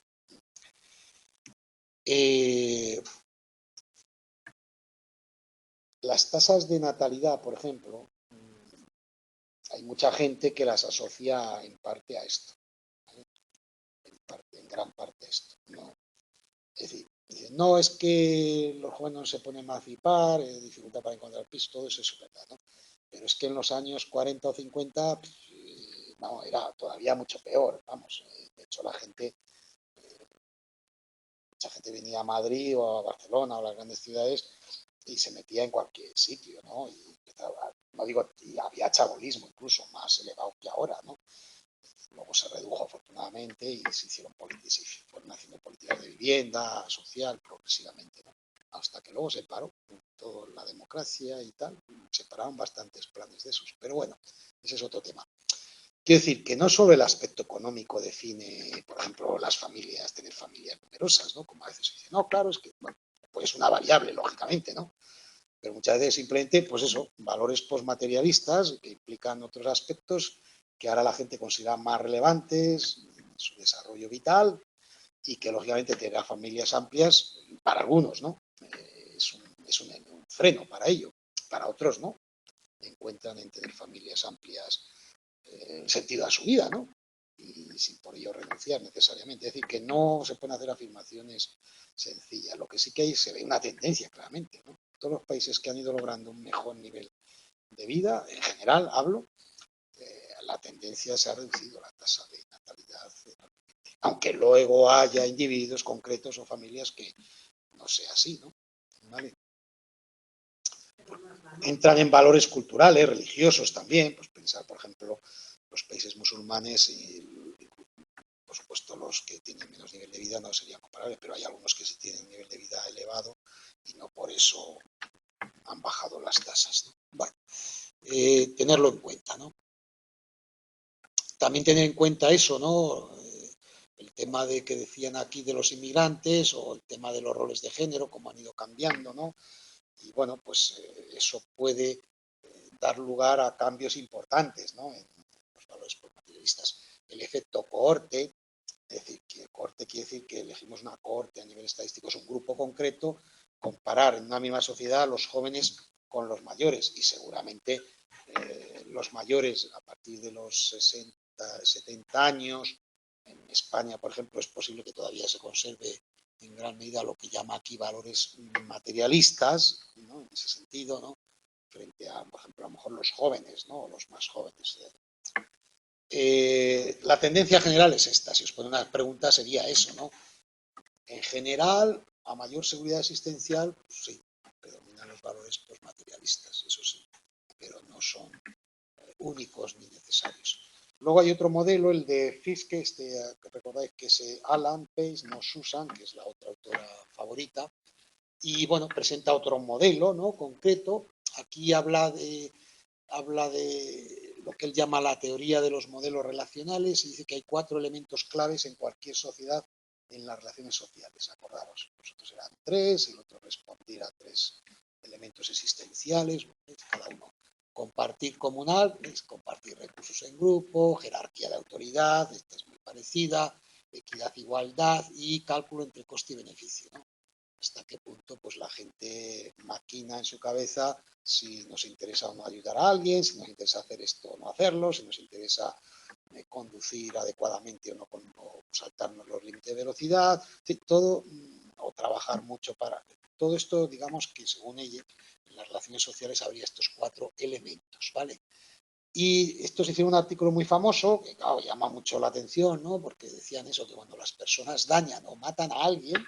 Las tasas de natalidad, por ejemplo, hay mucha gente que las asocia en parte a esto, ¿vale? En gran parte a esto, ¿no? Es decir, dicen, no, es que los jóvenes no se ponen a emancipar, dificultad para encontrar piso, todo eso es verdad, ¿no? Pero es que en los años 40 o 50, no, era todavía mucho peor, vamos. De hecho, mucha gente venía a Madrid o a Barcelona o a las grandes ciudades y se metía en cualquier sitio, ¿no? Y empezaba, no digo, y había chabolismo incluso más elevado que ahora, ¿no? Luego se redujo afortunadamente y se fueron haciendo políticas de vivienda, social, progresivamente, ¿no? Hasta que luego se paró toda la democracia y tal, se pararon bastantes planes de esos. Pero bueno, ese es otro tema. Quiero decir que no solo el aspecto económico define, por ejemplo, las familias, tener familias numerosas, ¿no? Como a veces se dice, no, claro, es que, bueno, pues una variable, lógicamente, ¿no? Pero muchas veces simplemente, pues eso, valores postmaterialistas que implican otros aspectos que ahora la gente considera más relevantes en su desarrollo vital y que lógicamente tener familias amplias, para algunos, ¿no? Es un freno para ello, para otros no. Encuentran en tener familias amplias sentido a su vida, ¿no? Y sin por ello renunciar necesariamente. Es decir, que no se pueden hacer afirmaciones sencillas. Lo que sí que hay, se ve una tendencia claramente, ¿no? Todos los países que han ido logrando un mejor nivel de vida, en general hablo, la tendencia se ha reducido la tasa de natalidad, aunque luego haya individuos concretos o familias que no sea así, ¿no? ¿Vale? Entran en valores culturales, religiosos también, pues pensar, por ejemplo, los países musulmanes y, por supuesto, los que tienen menos nivel de vida no serían comparables, pero hay algunos que sí tienen un nivel de vida elevado y no por eso han bajado las tasas, ¿no? Bueno, tenerlo en cuenta, ¿no? También tener en cuenta eso, ¿no? El tema de que decían aquí de los inmigrantes o el tema de los roles de género, cómo han ido cambiando, ¿no? Y bueno, pues eso puede dar lugar a cambios importantes, ¿no? En los valores postmaterialistas. El efecto cohorte, es decir, que cohorte quiere decir que elegimos una cohorte a nivel estadístico, es un grupo concreto, comparar en una misma sociedad a los jóvenes con los mayores y seguramente los mayores a partir de los 60, 70 años, en España, por ejemplo, es posible que todavía se conserve en gran medida lo que llama aquí valores materialistas, ¿no? En ese sentido, ¿no? Frente a, por ejemplo, a lo mejor los jóvenes, ¿no? Los más jóvenes. La tendencia general es esta. Si os pone una pregunta sería eso, ¿no? En general, a mayor seguridad existencial, pues sí, predominan los valores postmaterialistas, eso sí, pero no son únicos ni necesarios. Luego hay otro modelo, el de Fiske, que recordáis que es Alan Pace, no Susan, que es la otra autora favorita. Y bueno, presenta otro modelo, ¿no? Concreto. Aquí habla de lo que él llama la teoría de los modelos relacionales y dice que hay 4 elementos claves en cualquier sociedad en las relaciones sociales. Acordaros, nosotros eran 3, el otro respondía a 3 elementos existenciales, cada uno. Compartir comunal, es compartir recursos en grupo, jerarquía de autoridad, esta es muy parecida, equidad, igualdad y cálculo entre coste y beneficio, ¿no? Hasta qué punto pues la gente maquina en su cabeza si nos interesa o no ayudar a alguien, si nos interesa hacer esto o no hacerlo, si nos interesa conducir adecuadamente o no, o saltarnos los límites de velocidad, todo, o trabajar mucho para... Todo esto, digamos que según ella, en las relaciones sociales habría estos 4 elementos, ¿vale? Y esto se hicieron un artículo muy famoso, que claro, llama mucho la atención, ¿no? Porque decían eso, que cuando las personas dañan o matan a alguien,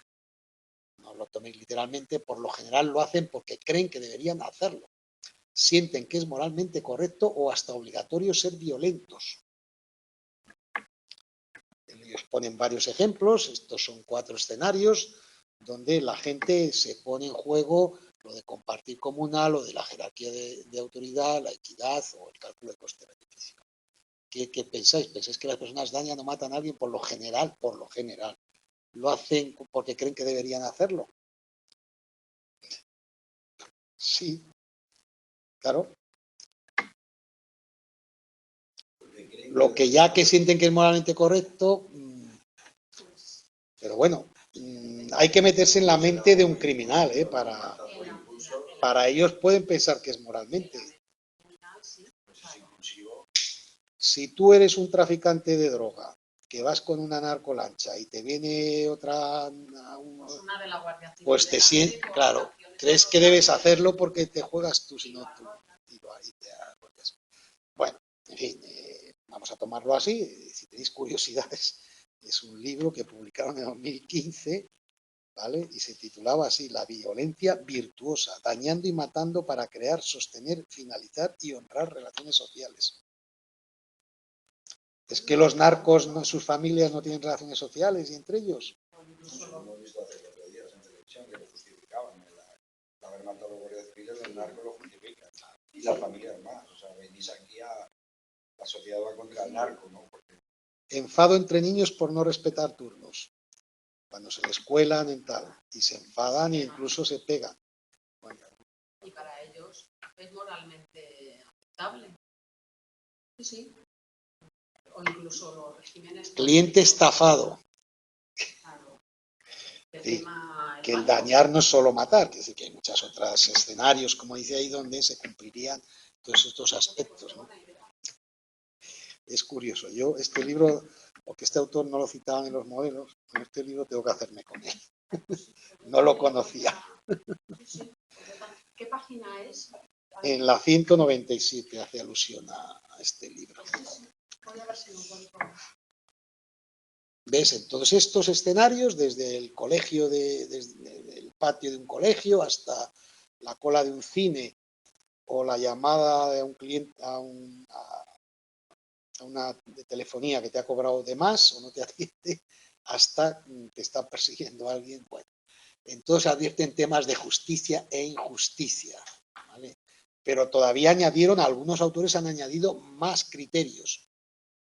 no lo toméis literalmente, por lo general lo hacen porque creen que deberían hacerlo. Sienten que es moralmente correcto o hasta obligatorio ser violentos. Ellos ponen varios ejemplos, estos son 4 escenarios donde la gente se pone en juego lo de compartir comunal, lo de la jerarquía de autoridad, la equidad o el cálculo de coste-beneficio. ¿Qué pensáis? ¿Pensáis que las personas dañan o matan a alguien por lo general? Por lo general. ¿Lo hacen porque creen que deberían hacerlo? Sí, claro. Lo que ya que sienten que es moralmente correcto, pero bueno, hay que meterse en la mente de un criminal, para ellos pueden pensar que es moralmente. Si tú eres un traficante de droga, que vas con una narcolancha y te viene otra, pues te sientes, claro, crees que debes hacerlo porque te juegas tú, si no tú. Bueno, en fin, vamos a tomarlo así. Si tenéis curiosidades, es un libro que publicaron en 2015, ¿vale? Y se titulaba así, La violencia virtuosa, dañando y matando para crear, sostener, finalizar y honrar relaciones sociales. ¿Es que los narcos, sus familias no tienen relaciones sociales y entre ellos? Eso lo hemos visto hace 4 días en televisión, que lo justificaban. El haber matado a los guardias civiles, el narco lo justifica. Y las familias más. O sea, venís aquí la sociedad va contra el narco, ¿no? Porque... Enfado entre niños por no respetar turnos. Cuando se les cuelan en tal. Y se enfadan e incluso se pegan. Bueno. Y para ellos es moralmente aceptable. Sí, sí. O incluso los regímenes... Cliente estafado. Claro. Sí, que el dañar no es solo matar, que sí que hay muchos otros escenarios, como dice ahí, donde se cumplirían todos estos aspectos, ¿no? Es curioso. Yo este libro, porque este autor no lo citaban en los modelos, en este libro tengo que hacerme con él. No lo conocía. ¿Qué página es? En la 197 hace alusión a este libro. Voy a ver si lo encuentro. ¿Ves? En todos estos escenarios, desde el colegio, desde el patio de un colegio hasta la cola de un cine o la llamada de un cliente a una de telefonía que te ha cobrado de más o no te atiende, hasta te está persiguiendo a alguien. Bueno, entonces advierten temas de justicia e injusticia, ¿vale? Pero todavía añadieron, algunos autores han añadido más criterios,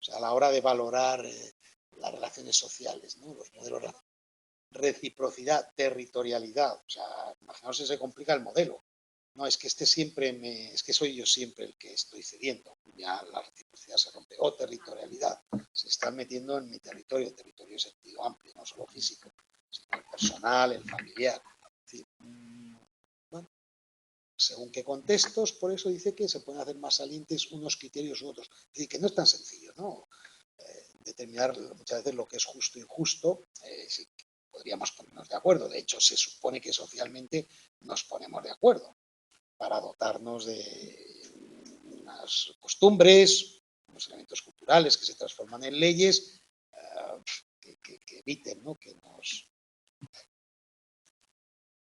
o sea, a la hora de valorar las relaciones sociales, ¿no? Los modelos de reciprocidad, territorialidad, o sea, imaginaos si se complica el modelo. No, es que es que soy yo siempre el que estoy cediendo. Ya la reciprocidad se rompe. O territorialidad. Se están metiendo en mi territorio, territorio en sentido amplio, no solo físico, sino el personal, el familiar. Es decir, bueno, según qué contextos, por eso dice que se pueden hacer más salientes unos criterios u otros. Es decir, que no es tan sencillo, ¿no? Determinar muchas veces lo que es justo e injusto, sí, podríamos ponernos de acuerdo. De hecho, se supone que socialmente nos ponemos de acuerdo para dotarnos de unas costumbres, unos elementos culturales que se transforman en leyes que eviten, ¿no? Que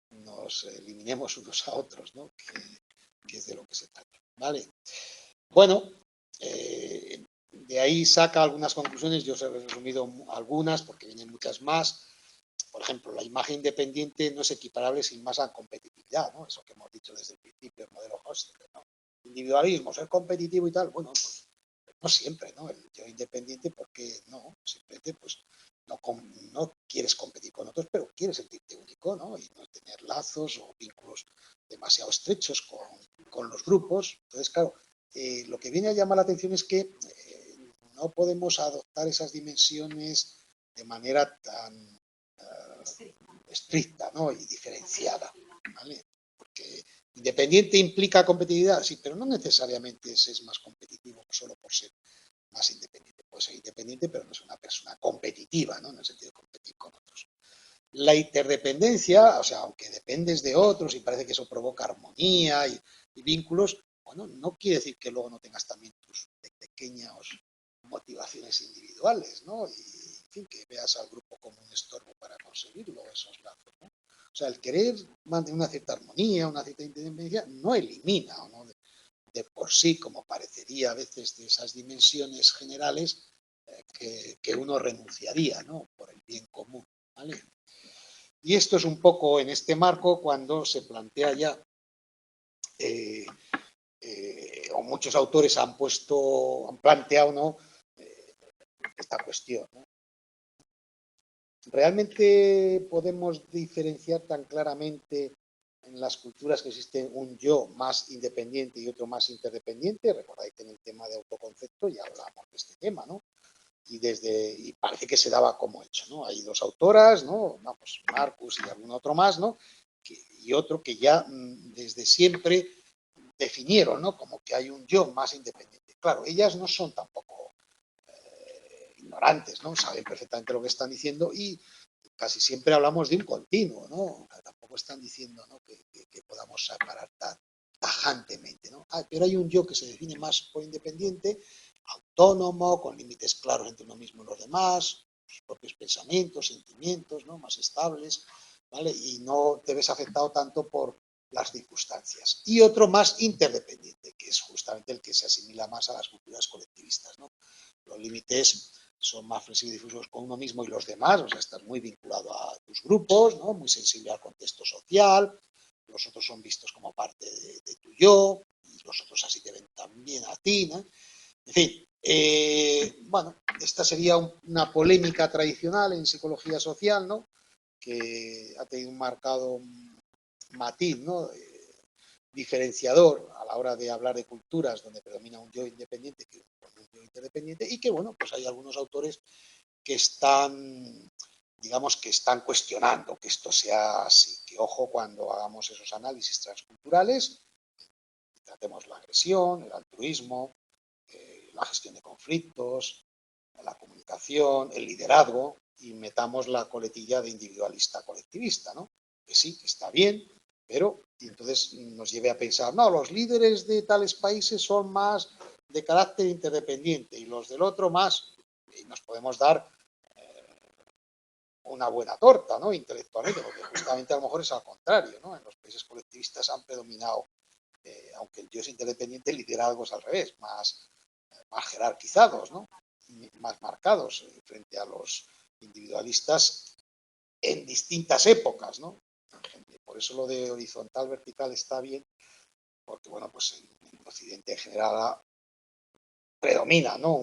nos eliminemos unos a otros, ¿no? Que es de lo que se trata. ¿Vale? Bueno, De ahí saca algunas conclusiones, yo os he resumido algunas porque vienen muchas más. Por ejemplo, la imagen independiente no es equiparable sin más a competitividad, ¿no? Eso que hemos dicho desde el principio, el modelo Hofstede, ¿no? Individualismo, ser competitivo y tal, bueno, pues no siempre, ¿no? El yo independiente, porque no, simplemente pues no quieres competir con otros, pero quieres sentirte único, ¿no? Y no tener lazos o vínculos demasiado estrechos con los grupos. Entonces, claro, lo que viene a llamar la atención es que no podemos adoptar esas dimensiones de manera tan estricta, ¿no? Y diferenciada, ¿vale? Porque independiente implica competitividad, sí, pero no necesariamente se es más competitivo solo por ser más independiente. Puede ser independiente, pero no es una persona competitiva, ¿no? En el sentido de competir con otros. La interdependencia, o sea, aunque dependes de otros y parece que eso provoca armonía y vínculos, bueno, no quiere decir que luego no tengas también tus pequeñas motivaciones individuales, ¿no? Y, en fin, que veas al grupo como un estorbo para conseguirlo, esos lazos, ¿no? O sea, el querer mantener una cierta armonía, una cierta independencia, no elimina, ¿no? De por sí, como parecería a veces de esas dimensiones generales, que uno renunciaría, ¿no? Por el bien común, ¿vale? Y esto es un poco en este marco cuando se plantea ya, o muchos autores han planteado, ¿no? Esta cuestión, ¿no? ¿Realmente podemos diferenciar tan claramente en las culturas que existe un yo más independiente y otro más interdependiente? Recordáis que en el tema de autoconcepto ya hablamos de este tema, ¿no? Y parece que se daba como hecho, ¿no? Hay dos autoras, ¿no? Pues Marcus y algún otro más, ¿no? Y otro que ya desde siempre definieron, ¿no? Como que hay un yo más independiente. Claro, ellas no son tampoco ignorantes, ¿no? Saben perfectamente lo que están diciendo y casi siempre hablamos de un continuo, ¿no? Tampoco están diciendo, ¿no? que podamos separar tajantemente, ¿no? Pero hay un yo que se define más por independiente, autónomo, con límites claros entre uno mismo y los demás, sus propios pensamientos, sentimientos, ¿no? Más estables, ¿vale? Y no te ves afectado tanto por las circunstancias. Y otro más interdependiente, que es justamente el que se asimila más a las culturas colectivistas, ¿no? Los límites son más flexibles y difusos con uno mismo y los demás, o sea, estás muy vinculado a tus grupos, ¿no? Muy sensible al contexto social, los otros son vistos como parte de tu yo, y los otros así te ven también a ti, ¿no? En fin, bueno, esta sería una polémica tradicional en psicología social, ¿no? Que ha tenido un marcado matiz, ¿no? Diferenciador a la hora de hablar de culturas donde predomina un yo independiente que un yo interdependiente y que, bueno, pues hay algunos autores que están, digamos, que están cuestionando que esto sea así, que ojo cuando hagamos esos análisis transculturales, tratemos la agresión, el altruismo, la gestión de conflictos, la comunicación, el liderazgo y metamos la coletilla de individualista colectivista, ¿no? Que sí, que está bien, pero y entonces nos lleve a pensar, no, los líderes de tales países son más de carácter interdependiente y los del otro más, y nos podemos dar una buena torta, ¿no? Intelectualmente, porque justamente a lo mejor es al contrario, ¿no? En los países colectivistas han predominado, aunque el yo es independiente, el liderazgo es al revés, más jerarquizados, ¿no? Más marcados frente a los individualistas en distintas épocas, ¿no? Por eso lo de horizontal, vertical está bien, porque, bueno, pues en Occidente en general predomina, ¿no?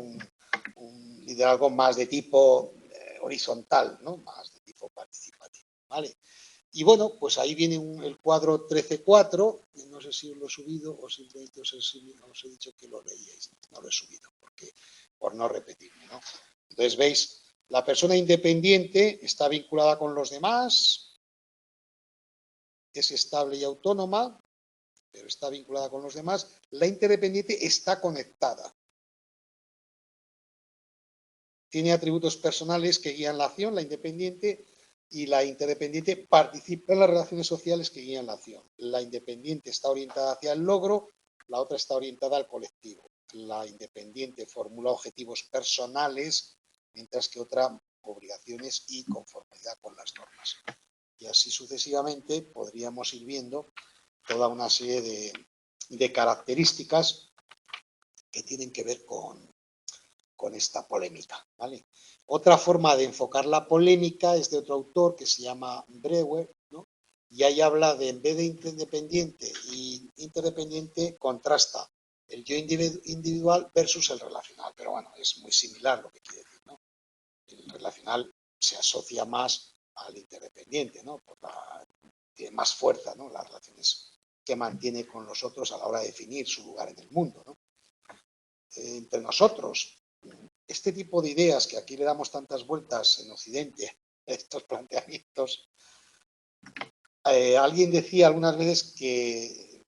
Un liderazgo más de tipo horizontal, ¿no? Más de tipo participativo, ¿vale? Y bueno, pues ahí viene el cuadro 13.4, no sé si os lo he subido o simplemente os he dicho que lo leíais, no lo he subido, porque por no repetirme, ¿no? Entonces, veis, la persona independiente está vinculada con los demás, es estable y autónoma, pero está vinculada con los demás. La interdependiente está conectada. Tiene atributos personales que guían la acción, la independiente, y la interdependiente participa en las relaciones sociales que guían la acción. La independiente está orientada hacia el logro, la otra está orientada al colectivo. La independiente formula objetivos personales, mientras que otra obligaciones y conformidad con las normas. Y así sucesivamente podríamos ir viendo toda una serie de características que tienen que ver con con esta polémica, ¿vale? Otra forma de enfocar la polémica es de otro autor que se llama Breuer, ¿no? Y ahí habla de, en vez de independiente y interdependiente, contrasta el yo individual versus el relacional. Pero bueno, es muy similar lo que quiere decir, ¿no? El relacional se asocia más al interdependiente, ¿no? Tiene más fuerza, ¿no? Las relaciones que mantiene con los otros a la hora de definir su lugar en el mundo, ¿no? Entre nosotros, este tipo de ideas que aquí le damos tantas vueltas en Occidente, estos planteamientos, alguien decía algunas veces que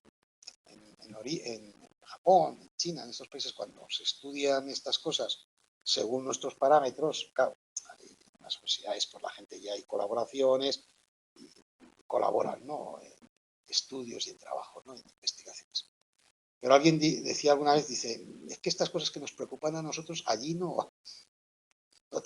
en Japón, en China, en estos países, cuando se estudian estas cosas según nuestros parámetros, claro, hay unas universidades, pues la gente ya hay colaboraciones y colaboran, ¿no? En estudios y en trabajo, ¿no? En investigaciones. Pero alguien decía alguna vez, dice, es que estas cosas que nos preocupan a nosotros allí no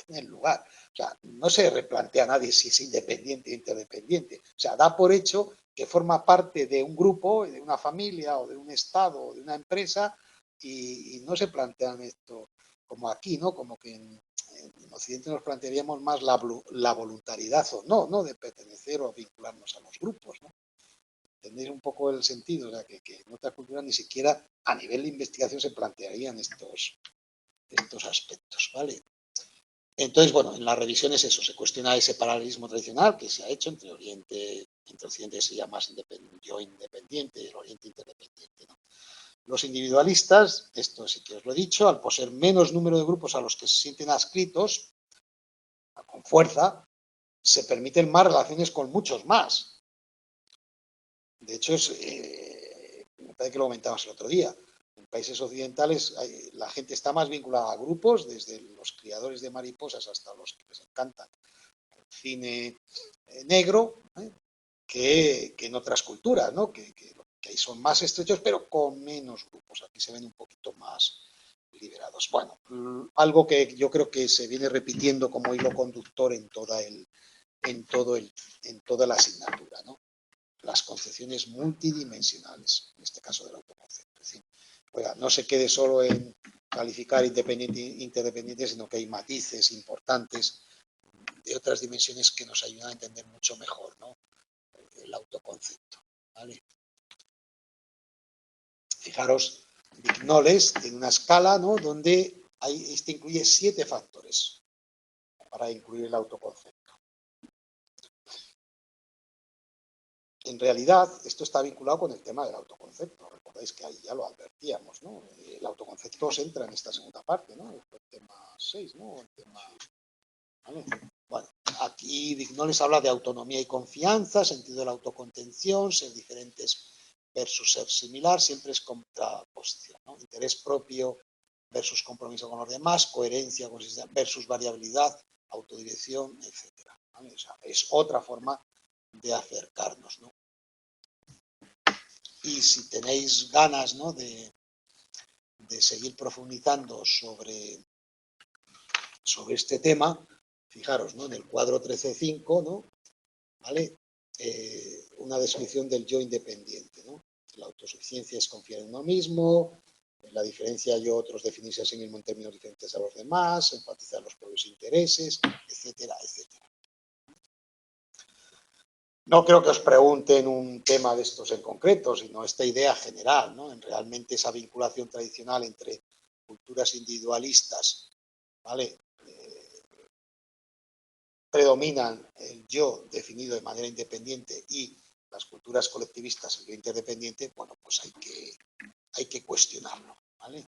tienen lugar. O sea, no se replantea a nadie si es independiente o interdependiente. O sea, da por hecho que forma parte de un grupo, de una familia o de un estado o de una empresa y no se plantean esto como aquí, ¿no? Como que en Occidente nos plantearíamos más la voluntariedad o no de pertenecer o vincularnos a los grupos, ¿no? Entender un poco el sentido, o sea, que en otra cultura ni siquiera a nivel de investigación se plantearían estos aspectos, ¿vale? Entonces, bueno, en la revisión es eso, se cuestiona ese paralelismo tradicional que se ha hecho entre Occidente se llama más yo independiente y el Oriente interdependiente, ¿no? Los individualistas, esto sí que os lo he dicho, al poseer menos número de grupos a los que se sienten adscritos, con fuerza, se permiten más relaciones con muchos más. De hecho, me parece que lo comentabas el otro día. En países occidentales la gente está más vinculada a grupos, desde los criadores de mariposas hasta los que les encantan el cine negro, que en otras culturas, ¿no? Que ahí son más estrechos, pero con menos grupos. Aquí se ven un poquito más liberados. Bueno, algo que yo creo que se viene repitiendo como hilo conductor en toda la asignatura, ¿no? Las concepciones multidimensionales, en este caso del autoconcepto. Es decir, oiga, no se quede solo en calificar independiente e interdependiente, sino que hay matices importantes de otras dimensiones que nos ayudan a entender mucho mejor, ¿no? El autoconcepto, ¿vale? Fijaros, Vignoles tiene una escala, ¿no? Donde este incluye 7 factores para incluir el autoconcepto. En realidad, esto está vinculado con el tema del autoconcepto. Recordáis que ahí ya lo advertíamos, ¿no? El autoconcepto se entra en esta segunda parte, ¿no? El tema 6, ¿no? El tema... ¿Vale? Bueno, aquí Vignoles habla de autonomía y confianza, sentido de la autocontención, ser diferentes versus ser similar, siempre es contraposición, ¿no? Interés propio versus compromiso con los demás, coherencia versus variabilidad, autodirección, etcétera, ¿vale? O sea, es otra forma de acercarnos, ¿no? Y si tenéis ganas, ¿no? de seguir profundizando sobre este tema, fijaros, ¿no? En el cuadro 13.5, ¿no? ¿Vale? Una descripción del yo independiente, ¿no? La autosuficiencia es confiar en uno mismo, la diferencia yo-otros definirse a sí mismo en términos diferentes a los demás, enfatizar los propios intereses, etcétera, etcétera. No creo que os pregunten un tema de estos en concreto, sino esta idea general, ¿no? En realmente esa vinculación tradicional entre culturas individualistas, ¿vale? Predominan el yo definido de manera independiente y las culturas colectivistas el yo interdependiente, bueno, pues hay que cuestionarlo, ¿vale?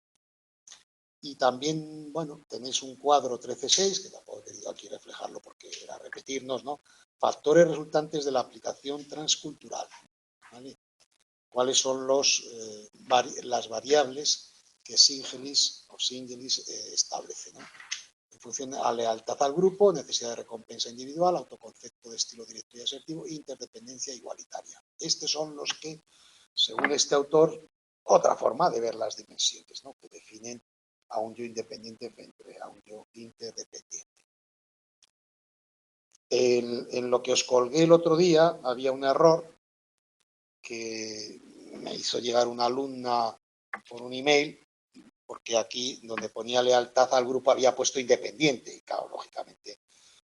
Y también, bueno, tenéis un cuadro 13.6, que tampoco he querido aquí reflejarlo porque era repetirnos, ¿no? Factores resultantes de la aplicación transcultural, ¿vale? ¿Cuáles son las variables que Singelis establece, ¿no? En función de la lealtad al grupo, necesidad de recompensa individual, autoconcepto de estilo directo y asertivo e interdependencia igualitaria. Estos son los que, según este autor, otra forma de ver las dimensiones, ¿no? Que definen a un yo independiente frente a un yo interdependiente. En lo que os colgué el otro día había un error que me hizo llegar una alumna por un email porque aquí donde ponía lealtad al grupo había puesto independiente, y claro, lógicamente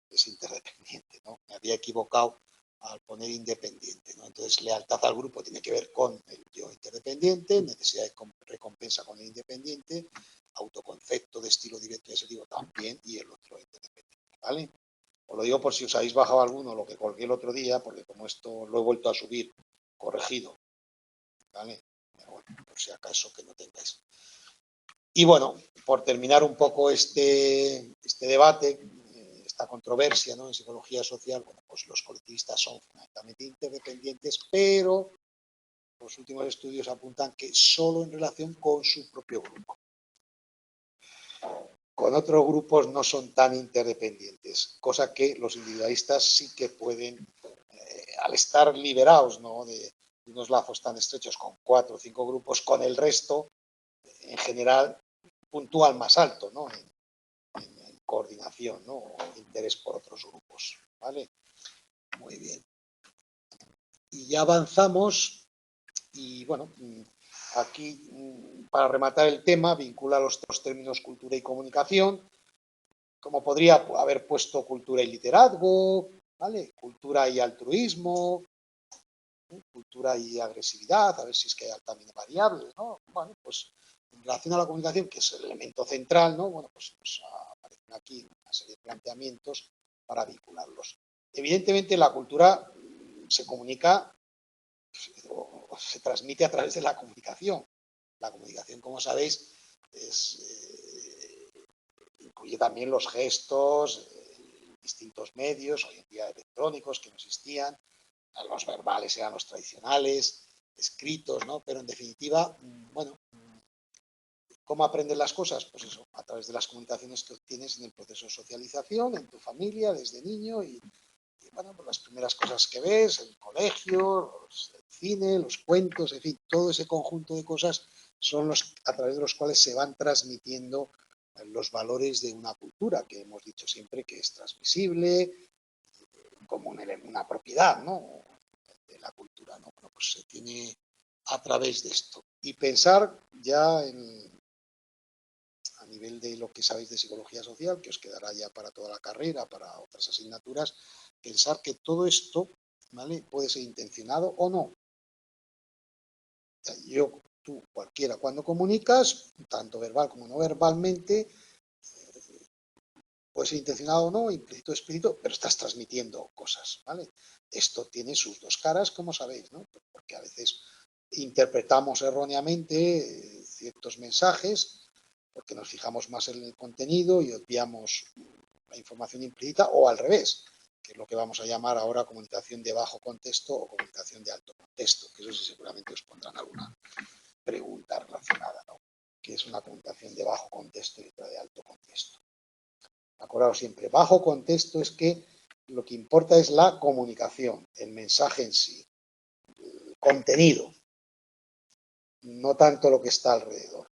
es interdependiente, ¿no? Me había equivocado al poner independiente, ¿no? Entonces, lealtad al grupo tiene que ver con el yo interdependiente, necesidad de recompensa con el independiente, autoconcepto de estilo directo y asertivo también, y el otro interdependiente, ¿vale? Os lo digo por si os habéis bajado alguno, lo que colgué el otro día, porque como esto lo he vuelto a subir, corregido, ¿vale? Pero bueno, por si acaso que no tengáis. Y bueno, por terminar un poco este debate, esta controversia, ¿no? En psicología social, bueno, pues los colectivistas son fundamentalmente interdependientes, pero los últimos estudios apuntan que solo en relación con su propio grupo. Con otros grupos no son tan interdependientes, cosa que los individualistas sí que pueden, al estar liberados, ¿no? de unos lazos tan estrechos con 4 o 5 grupos, con el resto, en general, puntúan más alto, ¿no? En coordinación, ¿no? O interés por otros grupos, ¿vale? Muy bien. Y ya avanzamos y, bueno, aquí, para rematar el tema, vincula los dos términos cultura y comunicación, como podría haber puesto cultura y liderazgo, ¿vale? Cultura y altruismo, cultura y agresividad, a ver si es que hay también variables, ¿no? Bueno, pues en relación a la comunicación, que es el elemento central, ¿no? Bueno, pues aparecen aquí una serie de planteamientos para vincularlos. Evidentemente, la cultura se comunica o se transmite a través de la comunicación. La comunicación, como sabéis, incluye también los gestos, distintos medios, hoy en día electrónicos que no existían, los verbales eran los tradicionales, escritos, ¿no? Pero en definitiva, bueno, ¿cómo aprenden las cosas? Pues eso, a través de las comunicaciones que obtienes en el proceso de socialización, en tu familia, desde niño y bueno, pues las primeras cosas que ves, el colegio, el cine, los cuentos, en fin, todo ese conjunto de cosas son los a través de los cuales se van transmitiendo los valores de una cultura, que hemos dicho siempre que es transmisible como una propiedad, ¿no? De la cultura, ¿no? Bueno, pues se tiene a través de esto. Y pensar ya a nivel de lo que sabéis de psicología social, que os quedará ya para toda la carrera, para otras asignaturas, pensar que todo esto, ¿vale? Puede ser intencionado o no. Tú, cualquiera, cuando comunicas, tanto verbal como no verbalmente, puede ser intencionado o no, implícito o explícito, pero estás transmitiendo cosas, ¿vale? Esto tiene sus dos caras, como sabéis, ¿no? Porque a veces interpretamos erróneamente ciertos mensajes porque nos fijamos más en el contenido y obviamos la información implícita o al revés, que es lo que vamos a llamar ahora comunicación de bajo contexto o comunicación de alto contexto, que eso sí seguramente os pondrán alguna pregunta relacionada, ¿no? Que es una comunicación de bajo contexto y otra de alto contexto. Acordaos siempre, bajo contexto es que lo que importa es la comunicación, el mensaje en sí, el contenido, no tanto lo que está alrededor.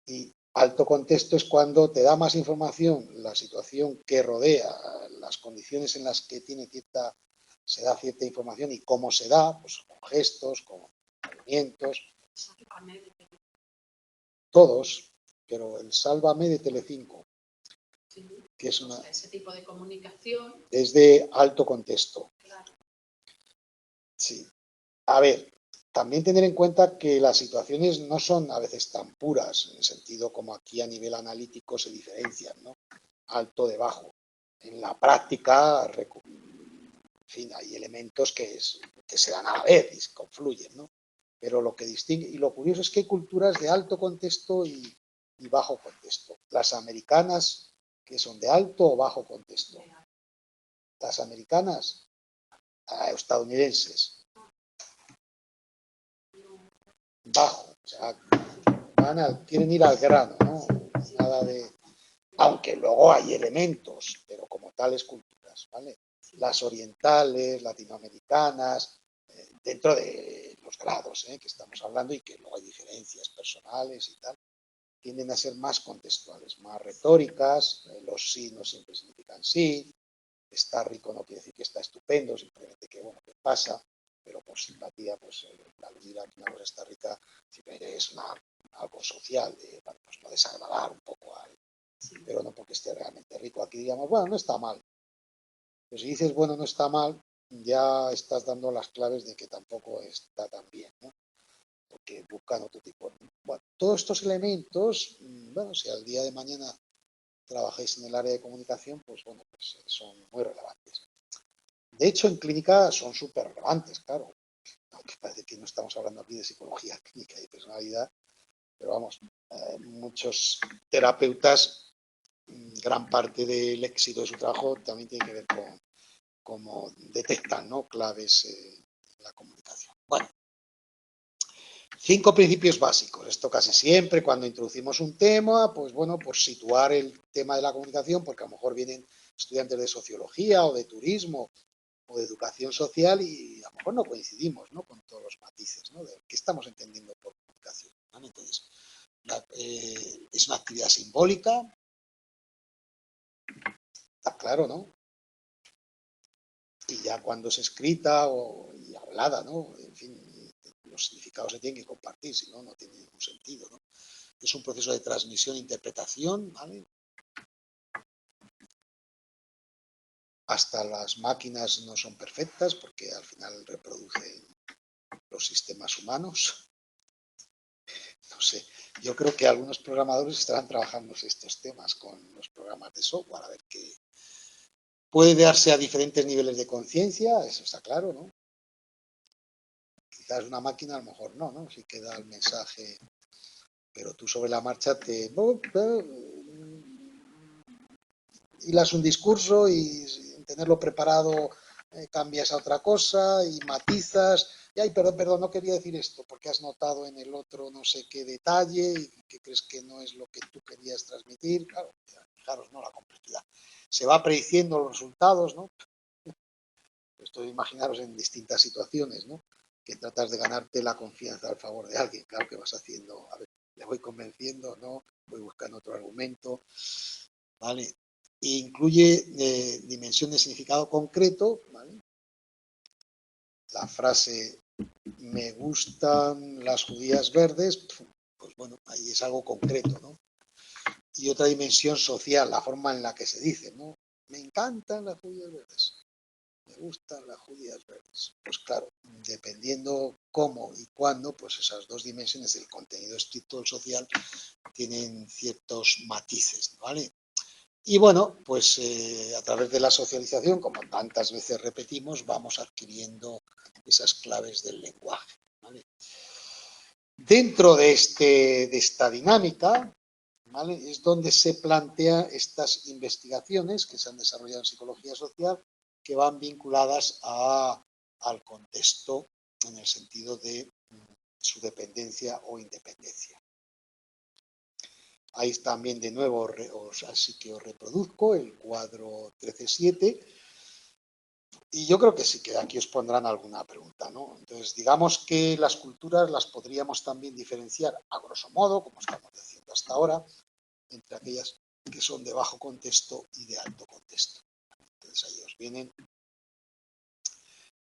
Y alto contexto es cuando te da más información la situación que rodea, las condiciones en las que se da cierta información y cómo se da, pues con gestos, con movimientos, todos, pero el Sálvame de Telecinco, que es ese tipo de comunicación es de alto contexto. Claro. Sí. A ver, también tener en cuenta que las situaciones no son a veces tan puras, en el sentido como aquí a nivel analítico se diferencian, ¿no? Alto de bajo. En la práctica, en fin, hay elementos que se dan a la vez y se confluyen, ¿no? Pero lo que distingue, y lo curioso es que hay culturas de alto contexto y bajo contexto. Las americanas, que son de alto o bajo contexto. Las americanas, estadounidenses, bajo, o sea, quieren ir al grano, ¿no? Nada de, aunque luego hay elementos, pero como tales culturas, ¿vale? Las orientales, latinoamericanas, dentro de los grados que estamos hablando y que luego hay diferencias personales y tal, tienden a ser más contextuales, más retóricas, los sí no siempre significan sí, está rico no quiere decir que está estupendo, simplemente que, bueno, que pasa, pero por simpatía, pues la aludir a que una cosa está rica simplemente es una algo social, de bueno, pues no desagradar un poco al, pero no porque esté realmente rico. Aquí digamos, bueno, no está mal. Pero si dices, bueno, no está mal, ya estás dando las claves de que tampoco está tan bien, ¿no? Porque buscan otro tipo. Bueno, todos estos elementos, bueno, si al día de mañana trabajáis en el área de comunicación, pues bueno, pues son muy relevantes. De hecho, en clínica son súper relevantes, claro. Aunque parece que no estamos hablando aquí de psicología clínica y personalidad, pero vamos, muchos terapeutas, gran parte del éxito de su trabajo también tiene que ver con cómo detectan, ¿no?, claves en la comunicación. Bueno, 5 principios básicos. Esto casi siempre cuando introducimos un tema, pues bueno, por situar el tema de la comunicación, porque a lo mejor vienen estudiantes de sociología o de turismo o de educación social y a lo mejor no coincidimos, ¿no?, con todos los matices, ¿no?, de qué estamos entendiendo por comunicación, ¿vale? Entonces, es una actividad simbólica, está claro, ¿no? Y ya cuando es escrita y hablada, ¿no?, en fin, los significados se tienen que compartir, si no, no tiene ningún sentido, ¿no? Es un proceso de transmisión e interpretación, ¿vale? Hasta las máquinas no son perfectas porque al final reproducen los sistemas humanos. No sé, yo creo que algunos programadores estarán trabajando estos temas con los programas de software, a ver qué puede darse a diferentes niveles de conciencia, eso está claro, ¿no? Quizás una máquina a lo mejor no, ¿no? Sí que da el mensaje, pero tú sobre la marcha te hilas un discurso y sin tenerlo preparado cambias a otra cosa y matizas. Y ay, perdón, no quería decir esto porque has notado en el otro no sé qué detalle y que crees que no es lo que tú querías transmitir. Claro, fijaros, ¿no?, la complejidad. Se va prediciendo los resultados, ¿no? Esto imaginaros en distintas situaciones, ¿no?, que tratas de ganarte la confianza al favor de alguien. Claro que vas haciendo, a ver, le voy convenciendo, ¿no?, voy buscando otro argumento, ¿vale? E incluye dimensión de significado concreto, ¿vale? La frase me gustan las judías verdes, pues bueno, ahí es algo concreto, ¿no? Y otra dimensión social, la forma en la que se dice, ¿no? Me encantan las judías verdes, me gustan las judías verdes. Pues claro, dependiendo cómo y cuándo, pues esas dos dimensiones del contenido estricto del social tienen ciertos matices, ¿vale? Y bueno, pues a través de la socialización, como tantas veces repetimos, vamos adquiriendo esas claves del lenguaje, ¿vale? Dentro de esta dinámica, ¿vale?, es donde se plantean estas investigaciones que se han desarrollado en psicología social, que van vinculadas al contexto en el sentido de su dependencia o independencia. Ahí también de nuevo, así que os reproduzco el cuadro 13.7 y yo creo que sí que aquí os pondrán alguna pregunta, ¿no? Entonces, digamos que las culturas las podríamos también diferenciar a grosso modo, como estamos diciendo hasta ahora, entre aquellas que son de bajo contexto y de alto contexto. Entonces, ahí os vienen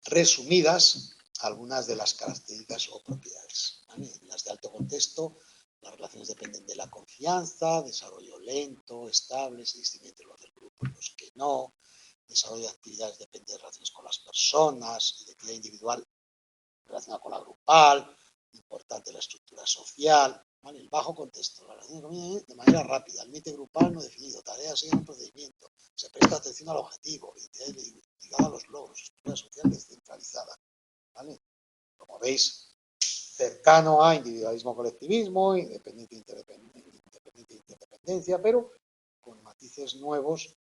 resumidas algunas de las características o propiedades, ¿vale? Las de alto contexto, las relaciones dependen de la confianza, desarrollo lento, estable, se distingue entre los del grupo y los que no, desarrollo de actividades depende de relaciones con las personas, identidad individual relacionada con la grupal, importante la estructura social, ¿vale? El bajo contexto, la relación de manera rápida, límite grupal no definido, tareas siguen un procedimiento, se presta atención al objetivo, identidad ligada a los logros, estructura social descentralizada, ¿vale? Como veis, cercano a individualismo-colectivismo, independencia, pero con matices nuevos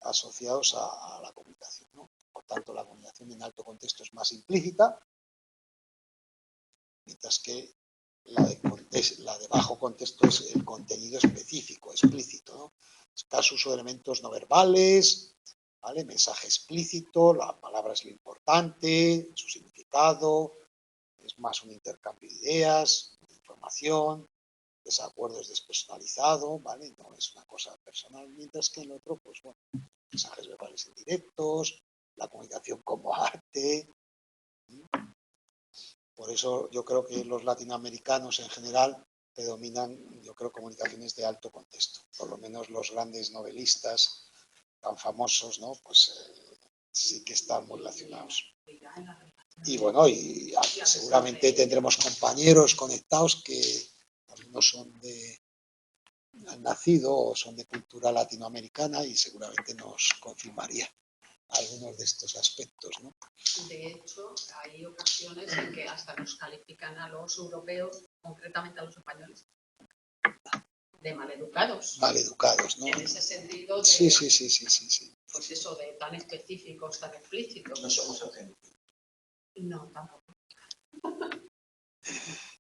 asociados a la comunicación, ¿no? Por tanto, la comunicación en alto contexto es más implícita, mientras que la de bajo contexto es el contenido específico, explícito, ¿no? Escaso uso de elementos no verbales, ¿vale? Mensaje explícito, la palabra es lo importante, su significado, es más un intercambio de ideas, de información, desacuerdo es despersonalizado, ¿vale? No es una cosa personal, mientras que en el otro, pues bueno, mensajes verbales indirectos, la comunicación como arte. Por eso yo creo que los latinoamericanos en general predominan, yo creo, comunicaciones de alto contexto. Por lo menos los grandes novelistas tan famosos, ¿no? Pues sí que están muy relacionados. Y bueno, seguramente tendremos compañeros conectados que algunos han nacido o son de cultura latinoamericana y seguramente nos confirmaría algunos de estos aspectos, ¿no? De hecho, hay ocasiones en que hasta nos califican a los europeos, concretamente a los españoles, de maleducados. Maleducados, ¿no? En ese sentido de, sí. Pues eso, de tan específicos, tan explícitos. No somos auténticos. No, tampoco.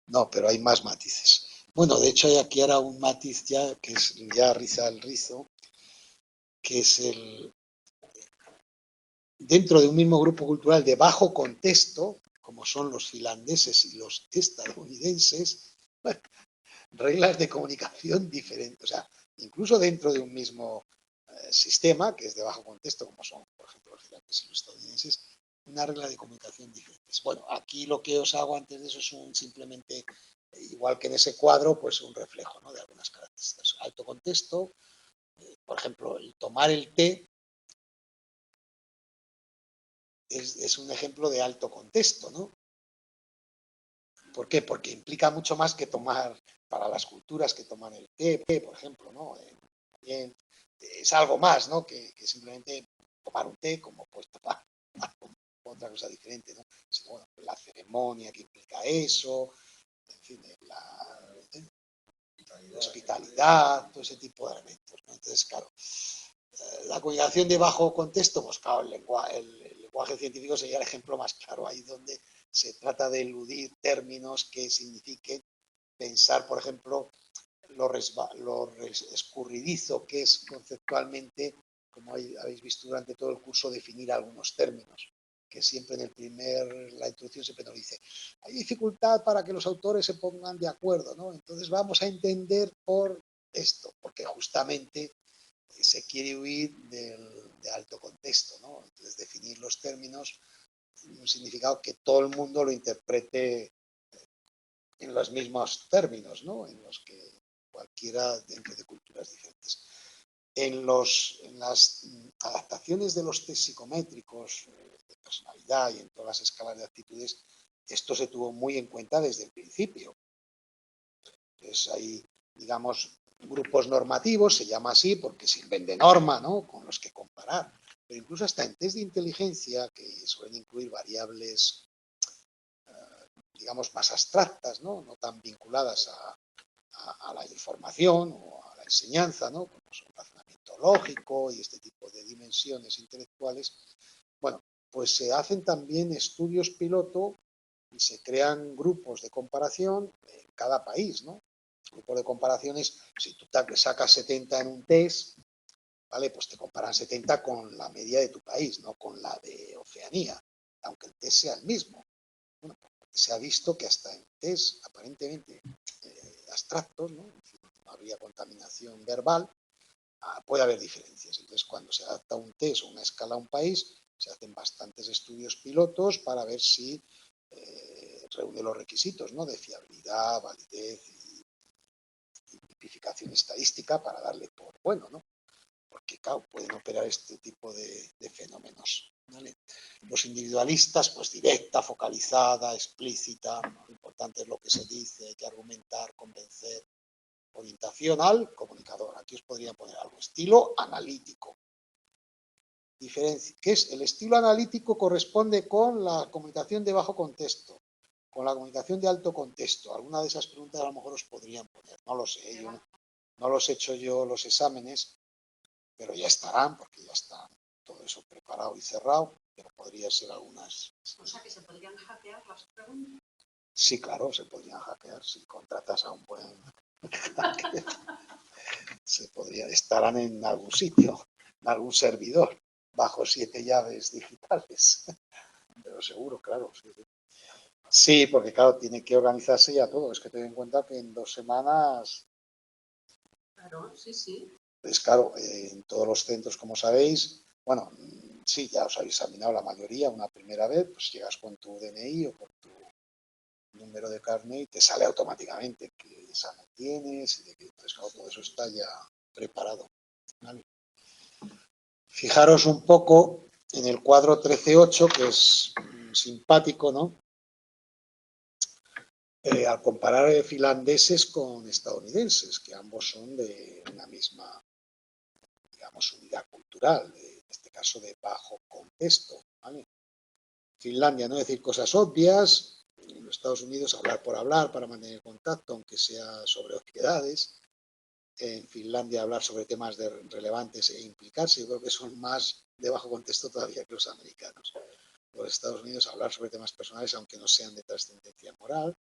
No, pero hay más matices. Bueno, de hecho hay aquí ahora un matiz ya, que es ya riza el rizo, que es dentro de un mismo grupo cultural de bajo contexto, como son los finlandeses y los estadounidenses, reglas de comunicación diferentes. O sea, incluso dentro de un mismo sistema, que es de bajo contexto, como son, por ejemplo, los finlandeses y los estadounidenses, una regla de comunicación diferentes. Bueno, aquí lo que os hago antes de eso es simplemente, igual que en ese cuadro, pues un reflejo, ¿no?, de algunas características. Alto contexto, por ejemplo, el tomar el té es un ejemplo de alto contexto, ¿no? ¿Por qué? Porque implica mucho más que tomar, para las culturas que toman el té, por ejemplo, ¿no? También es algo más, ¿no?, que simplemente tomar un té, como pues tomar otra cosa diferente, ¿no? Sino, bueno, la ceremonia que implica eso, en fin, la hospitalidad, todo ese tipo de elementos, ¿no? Entonces, claro, la comunicación de bajo contexto, pues claro, el lenguaje científico sería el ejemplo más claro, ahí donde se trata de eludir términos que signifiquen pensar, por ejemplo, lo escurridizo que es conceptualmente, como habéis visto durante todo el curso, definir algunos términos, que siempre en la introducción siempre nos dice, hay dificultad para que los autores se pongan de acuerdo, ¿no? Entonces vamos a entender por esto, porque justamente se quiere huir de alto contexto, ¿no? Entonces definir los términos en un significado que todo el mundo lo interprete en los mismos términos, ¿no?, en los que cualquiera dentro de culturas diferentes. En las adaptaciones de los test psicométricos de personalidad y en todas las escalas de actitudes, esto se tuvo muy en cuenta desde el principio. Entonces hay, digamos, grupos normativos, se llama así porque sirven de norma, ¿no?, con los que comparar. Pero incluso hasta en test de inteligencia, que suelen incluir variables, digamos, más abstractas, no tan vinculadas a la información o a la enseñanza, ¿no?, como son el razonamiento lógico y este tipo de dimensiones intelectuales. Bueno, pues se hacen también estudios piloto y se crean grupos de comparación en cada país, ¿no? Grupos de comparaciones, si tú sacas 70 en un test, ¿vale?, pues te comparan 70 con la media de tu país, no con la de Oceanía, aunque el test sea el mismo. Bueno, se ha visto que hasta en test aparentemente abstractos, ¿no?, no habría contaminación verbal, puede haber diferencias. Entonces, cuando se adapta un test o una escala a un país, se hacen bastantes estudios pilotos para ver si reúne los requisitos, ¿no?, de fiabilidad, validez y tipificación estadística para darle por bueno, ¿no? Porque, claro, pueden operar este tipo de fenómenos, ¿vale? Los individualistas, pues directa, focalizada, explícita, lo importante es lo que se dice, hay que argumentar, convencer. Orientación al comunicador, aquí os podría poner algo, estilo analítico. Diferencia, ¿qué es? El estilo analítico corresponde con la comunicación de bajo contexto, con la comunicación de alto contexto. Alguna de esas preguntas a lo mejor os podrían poner, no lo sé, yo no los he hecho yo los exámenes, pero ya estarán, porque ya está todo eso preparado y cerrado, pero podría ser algunas. O sea, que se podrían hackear las preguntas. Sí, claro, se podrían hackear si contratas a un buen hacker. Se podría, estarán en algún sitio, en algún servidor, bajo 7 llaves digitales. Pero seguro, claro. Sí, sí. Sí, porque claro, tiene que organizarse ya todo. Es que ten en cuenta que en 2 semanas. Claro, sí, sí. Pues claro, en todos los centros, como sabéis, bueno, sí, ya os habéis examinado la mayoría una primera vez, pues llegas con tu DNI o con tu número de carnet y te sale automáticamente qué examen tienes y de qué, entonces, claro, todo eso está ya preparado, ¿vale? Fijaros un poco en el cuadro 13.8, que es simpático, ¿no? Al comparar finlandeses con estadounidenses, que ambos son de una misma, digamos, unidad cultural, en este caso de bajo contexto, ¿vale? Finlandia, no decir cosas obvias, en los Estados Unidos hablar por hablar para mantener contacto, aunque sea sobre obviedades. En Finlandia hablar sobre temas relevantes e implicarse, yo creo que son más de bajo contexto todavía que los americanos. Los Estados Unidos hablar sobre temas personales, aunque no sean de trascendencia moral.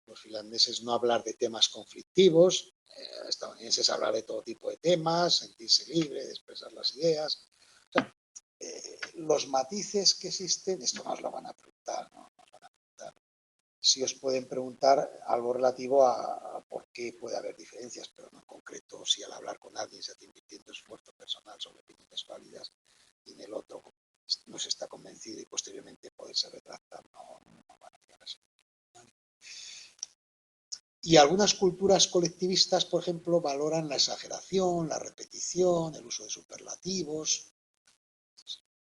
Los finlandeses no hablar de temas conflictivos, estadounidenses hablar de todo tipo de temas, sentirse libre de expresar las ideas. O sea, los matices que existen, esto nos lo van a preguntar, ¿no? Nos van a preguntar. Si os pueden preguntar algo relativo a por qué puede haber diferencias, pero no en concreto si al hablar con alguien se está invirtiendo esfuerzo personal sobre opiniones válidas y en el otro no se está convencido y posteriormente poderse retractar, no van a llegar a ser. Y algunas culturas colectivistas, por ejemplo, valoran la exageración, la repetición, el uso de superlativos.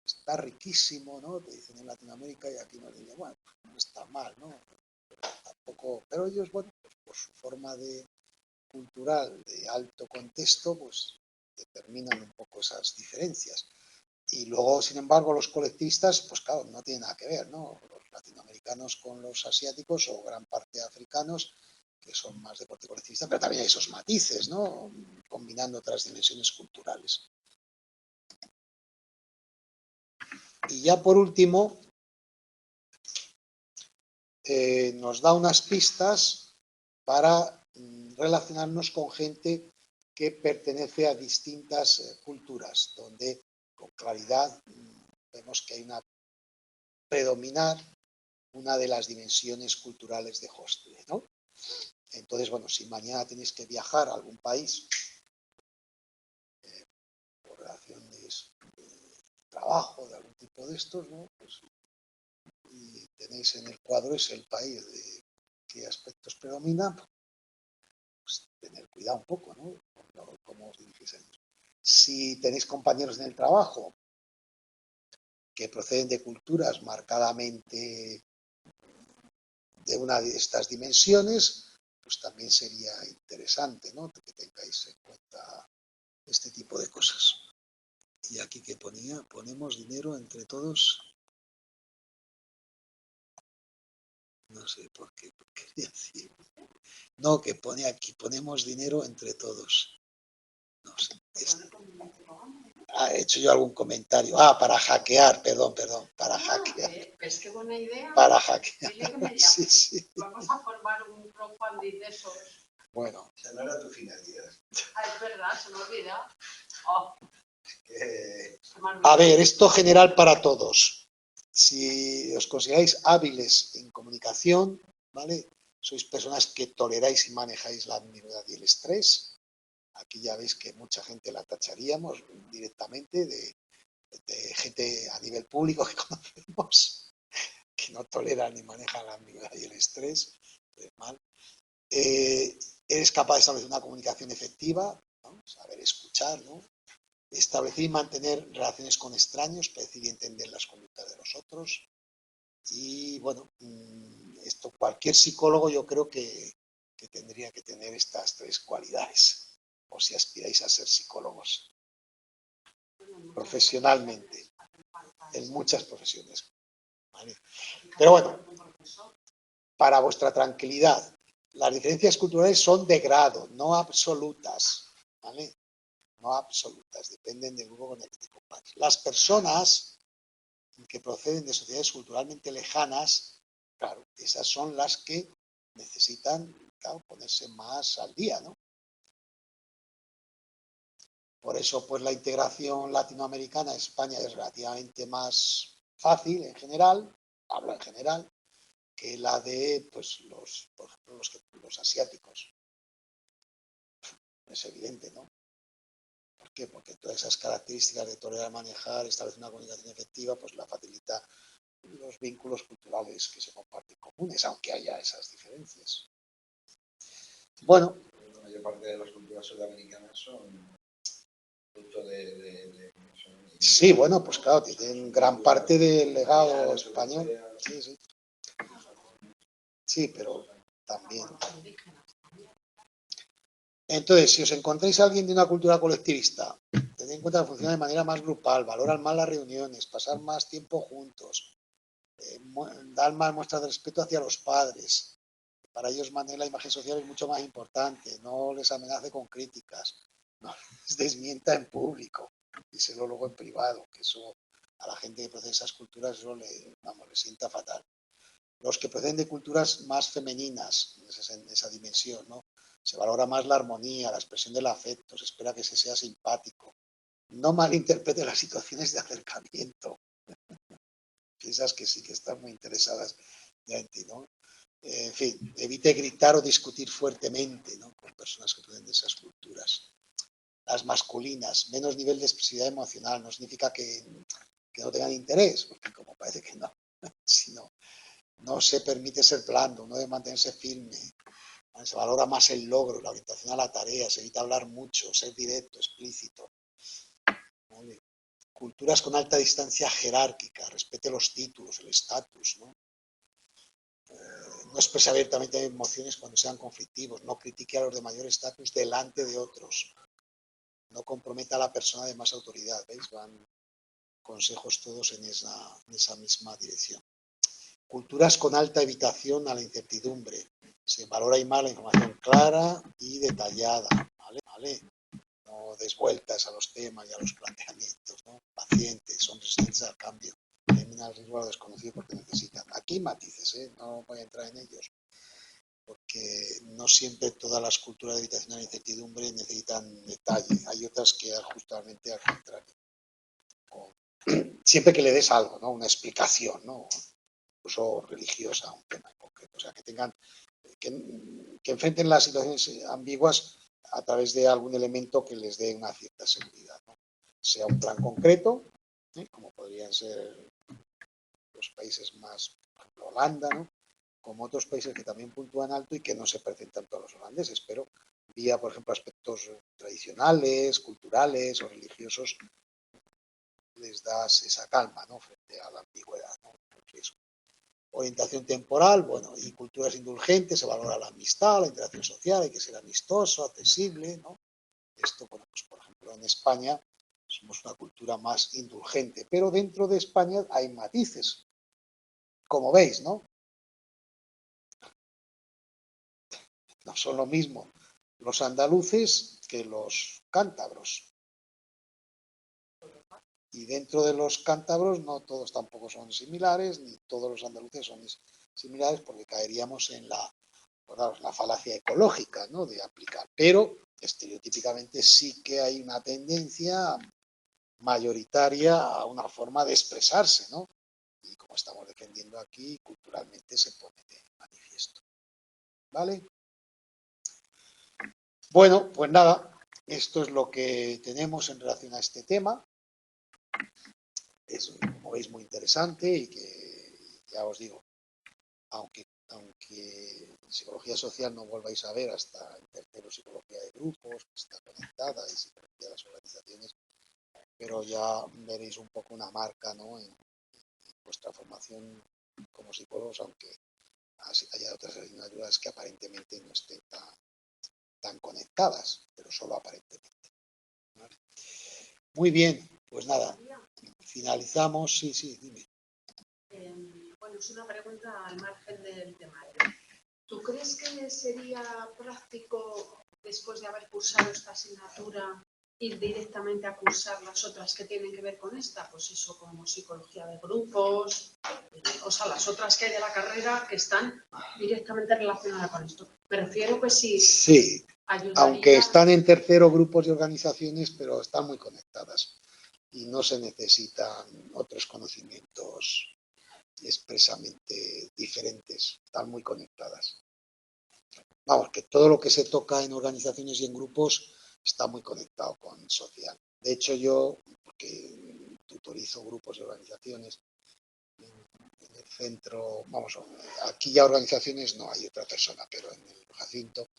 Está riquísimo, ¿no? Te dicen en Latinoamérica y aquí nos dicen, bueno, no está mal, ¿no? Tampoco, pero ellos, bueno, pues por su forma de cultural de alto contexto, pues determinan un poco esas diferencias. Y luego, sin embargo, los colectivistas, pues claro, no tienen nada que ver, ¿no? Los latinoamericanos con los asiáticos o gran parte africanos, que son más deporte colectivista, pero también hay esos matices, ¿no? Combinando otras dimensiones culturales. Y ya por último, nos da unas pistas para relacionarnos con gente que pertenece a distintas culturas, donde con claridad vemos que hay una predominar una de las dimensiones culturales de Hostel, ¿no? Entonces, bueno, si mañana tenéis que viajar a algún país por relación de trabajo, de algún tipo de estos, ¿no? Pues, y tenéis en el cuadro es el país de qué aspectos predominan, pues tener cuidado un poco, ¿no? Cómo os dirigís a ellos. Si tenéis compañeros en el trabajo que proceden de culturas marcadamente de una de estas dimensiones, pues también sería interesante, ¿no? Que tengáis en cuenta este tipo de cosas. Y aquí que ponía, ponemos dinero entre todos. No sé por qué decir. No, que pone aquí, ponemos dinero entre todos. No sé. He hecho yo algún comentario. Para hackear, perdón, para hackear. ¿Ves qué buena idea? Para hackear. Dile que me llame. Sí, sí. Vamos a formar un crowdfunding de esos. Bueno. Esa no era tu finalidad. Es verdad, se me olvida. Oh. A ver, esto general para todos. Si os consideráis hábiles en comunicación, ¿vale? Sois personas que toleráis y manejáis la ambigüedad y el estrés. Aquí ya veis que mucha gente la tacharíamos directamente de gente a nivel público que conocemos, que no tolera ni maneja la ambigüedad y el estrés. Mal. Eres capaz de establecer una comunicación efectiva, ¿no? Saber escuchar, ¿no? Establecer y mantener relaciones con extraños, predecir y entender las conductas de los otros. Y bueno, esto cualquier psicólogo yo creo que tendría que tener estas tres cualidades, o si aspiráis a ser psicólogos profesionalmente, en muchas profesiones. ¿Vale? Pero bueno, para vuestra tranquilidad, las diferencias culturales son de grado, no absolutas, ¿vale? No absolutas, dependen del grupo con el que te compares. Las personas que proceden de sociedades culturalmente lejanas, claro, esas son las que necesitan, claro, ponerse más al día, ¿no? Por eso, pues la integración latinoamericana a España es relativamente más fácil en general, hablo en general, que la de, pues, por ejemplo, los asiáticos. Es evidente, ¿no? ¿Por qué? Porque todas esas características de tolerar, manejar, establecer una comunicación efectiva, pues la facilita los vínculos culturales que se comparten comunes, aunque haya esas diferencias. Bueno. La mayor parte de las culturas sudamericanas son fruto Sí, bueno, pues claro, tienen gran parte del legado español. Sí, sí. Sí, pero también. Entonces, si os encontráis a alguien de una cultura colectivista, tened en cuenta que funciona de manera más grupal, valoran más las reuniones, pasar más tiempo juntos, dar más muestras de respeto hacia los padres. Para ellos mantener la imagen social es mucho más importante, no les amenace con críticas, no les desmienta en público, díselo luego en privado, que eso a la gente que procede de esas culturas eso le sienta fatal. Los que proceden de culturas más femeninas, en esa dimensión, ¿no? Se valora más la armonía, la expresión del afecto, se espera que se sea simpático. No malinterprete las situaciones de acercamiento. Piensas que sí, que están muy interesadas ya en ti, ¿no? En fin, evite gritar o discutir fuertemente, ¿no? Con personas que proceden de esas culturas. Las masculinas, menos nivel de expresividad emocional, no significa que no tengan interés, porque como parece que no, sino no se permite ser blando, no debe mantenerse firme, se valora más el logro, la orientación a la tarea, se evita hablar mucho, ser directo, explícito. ¿Vale? Culturas con alta distancia jerárquica, respete los títulos, el estatus, ¿no? No exprese abiertamente emociones cuando sean conflictivos, no critique a los de mayor estatus delante de otros, no comprometa a la persona de más autoridad, ¿veis? Van consejos todos en esa misma dirección. Culturas con alta evitación a la incertidumbre, se valora y más la información clara y detallada, ¿vale? No des vueltas a los temas y a los planteamientos, ¿no? Pacientes, son resistentes al cambio, eliminan el riesgo a lo desconocido porque necesitan. Aquí matices, no voy a entrar en ellos, porque no siempre todas las culturas de evitación a la incertidumbre necesitan detalle. Hay otras que justamente al contrario. Siempre que le des algo, ¿no? Una explicación, ¿no? Incluso religiosa, un tema en concreto. O sea, que tengan, que enfrenten las situaciones ambiguas a través de algún elemento que les dé una cierta seguridad, ¿no? Sea un plan concreto, como podrían ser los países más, por ejemplo, Holanda, ¿no? Como otros países que también puntúan alto y que no se parecen tanto a los holandeses, pero vía, por ejemplo, aspectos tradicionales, culturales o religiosos, les das esa calma, ¿no? Frente a la ambigüedad, ¿no? El riesgo. Orientación temporal, bueno, y culturas indulgentes, se valora la amistad, la interacción social, hay que ser amistoso, accesible, ¿no? Esto, bueno, pues por ejemplo en España somos una cultura más indulgente, pero dentro de España hay matices, como veis, ¿no? No son lo mismo los andaluces que los cántabros. Y dentro de los cántabros no todos tampoco son similares, ni todos los andaluces son similares, porque caeríamos en la falacia ecológica, ¿no? De aplicar. Pero estereotípicamente sí que hay una tendencia mayoritaria a una forma de expresarse, ¿no? Y como estamos defendiendo aquí, culturalmente se pone de manifiesto. ¿Vale? Bueno, pues nada, esto es lo que tenemos en relación a este tema. Es, como veis, muy interesante y que, ya os digo, aunque en psicología social no volváis a ver hasta el tercero psicología de grupos, que está conectada, y psicología de las organizaciones, pero ya veréis un poco una marca, ¿no? En vuestra formación como psicólogos, aunque haya otras asignaturas que aparentemente no estén tan conectadas, pero solo aparentemente. ¿Vale? Muy bien, pues nada, finalizamos. Sí, dime. Bueno, es una pregunta al margen del temario. ¿Tú crees que sería práctico, después de haber cursado esta asignatura, ir directamente a cursar las otras que tienen que ver con esta? Pues eso, como psicología de grupos, o sea, las otras que hay de la carrera que están directamente relacionadas con esto. Me refiero que sí, ayudaría. Aunque están en tercero grupos y organizaciones, pero están muy conectadas y no se necesitan otros conocimientos expresamente diferentes, están muy conectadas. Vamos, que todo lo que se toca en organizaciones y en grupos está muy conectado con social. De hecho, yo, porque tutorizo grupos y organizaciones centro, vamos, aquí ya organizaciones no hay otra persona, pero en el Jacinto.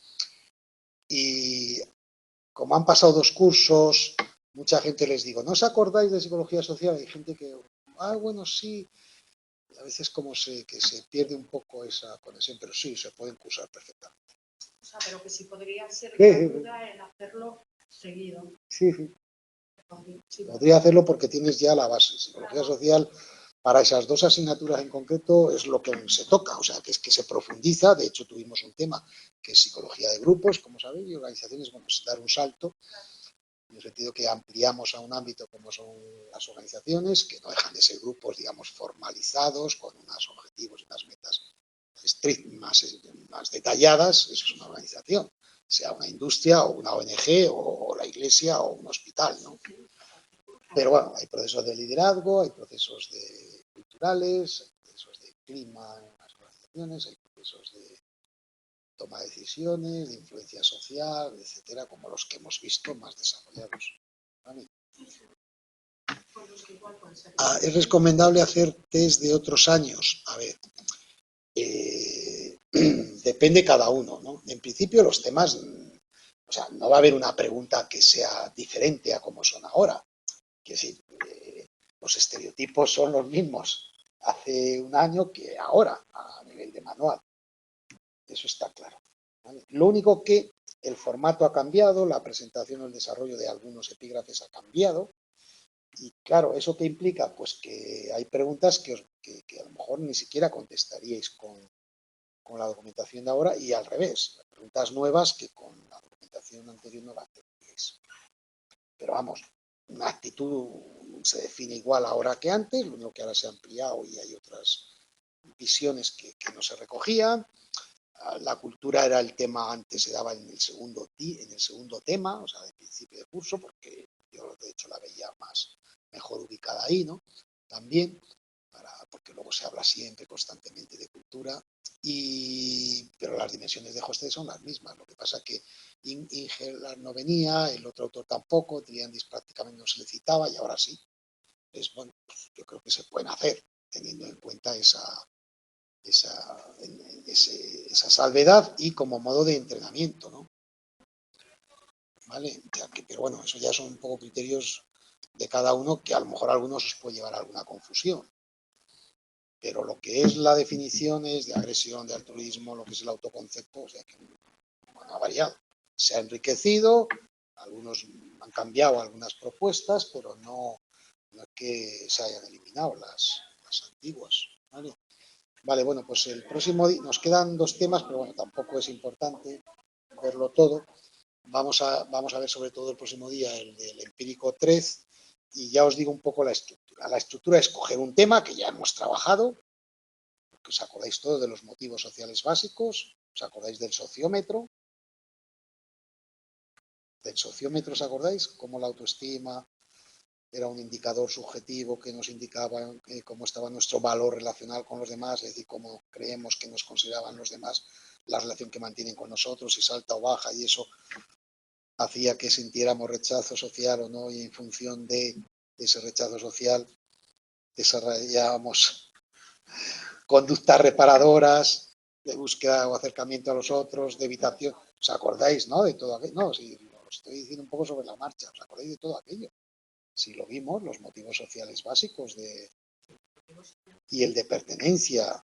Y como han pasado 2 cursos, mucha gente les digo, ¿no os acordáis de psicología social? Hay gente que, bueno, sí. A veces como que se pierde un poco esa conexión, pero sí, se pueden cursar perfectamente. O sea, pero que sí podría ser Sí, de ayuda en hacerlo seguido. Sí, sí. Sí, Podría hacerlo porque tienes ya la base. Psicología social, para esas 2 asignaturas en concreto, es lo que se toca. O sea, que es que se profundiza. De hecho, tuvimos un tema que es psicología de grupos, como sabéis, y organizaciones. Bueno, es dar un salto, en el sentido que ampliamos a un ámbito como son las organizaciones, que no dejan de ser grupos, digamos, formalizados, con unos objetivos y unas metas más detalladas. Eso es una organización, sea una industria o una ONG o la iglesia o un hospital, ¿no? Pero bueno, hay procesos de liderazgo, hay procesos culturales, hay procesos de clima en las organizaciones, hay procesos de toma de decisiones, de influencia social, etcétera, como los que hemos visto más desarrollados. ¿Vale? Es recomendable hacer test de otros años. A ver, depende cada uno, ¿no? En principio los temas, o sea, no va a haber una pregunta que sea diferente a como son ahora. Quiero decir, los estereotipos son los mismos hace un año que ahora, a nivel de manual. Eso está claro. ¿Vale? Lo único que el formato ha cambiado, la presentación o el desarrollo de algunos epígrafes ha cambiado. Y claro, ¿eso qué implica? Pues que hay preguntas que a lo mejor ni siquiera contestaríais con la documentación de ahora y al revés. Preguntas nuevas que con la documentación anterior no las tendríais. Pero vamos, una actitud se define igual ahora que antes, lo único que ahora se ha ampliado y hay otras visiones que no se recogían. La cultura era el tema, antes se daba en el segundo tema, o sea, de principio de curso, porque yo de hecho la veía mejor ubicada ahí, ¿no? También, porque luego se habla siempre, constantemente de cultura, pero las dimensiones de Hostel son las mismas. Lo que pasa que Inger no venía, el otro autor tampoco, Triandis prácticamente no se le citaba y ahora sí. Pues bueno, pues yo creo que se pueden hacer, teniendo en cuenta esa salvedad y como modo de entrenamiento, ¿no? ¿Vale? Pero bueno, eso ya son un poco criterios de cada uno que a lo mejor a algunos os puede llevar a alguna confusión. Pero lo que es la definición es de agresión, de altruismo, lo que es el autoconcepto, o sea que bueno, ha variado. Se ha enriquecido, algunos han cambiado algunas propuestas, pero no es que se hayan eliminado las antiguas. ¿Vale? Vale, bueno, pues el próximo día nos quedan 2 temas, pero bueno, tampoco es importante verlo todo. Vamos a ver sobre todo el próximo día el del empírico 3 y ya os digo un poco la estructura. La estructura es coger un tema que ya hemos trabajado, porque os acordáis todos de los motivos sociales básicos, os acordáis del sociómetro. Del sociómetro, ¿os acordáis? Cómo la autoestima era un indicador subjetivo que nos indicaba cómo estaba nuestro valor relacional con los demás, es decir, cómo creemos que nos consideraban los demás, la relación que mantienen con nosotros, si salta o baja, y eso hacía que sintiéramos rechazo social o no, y en función de ese rechazo social desarrollábamos conductas reparadoras de búsqueda o acercamiento a los otros, de evitación. ¿Os acordáis, no? De todo aquello. No, sí, os estoy diciendo un poco sobre la marcha. ¿Os acordáis de todo aquello? Si lo vimos, los motivos sociales básicos y el de pertenencia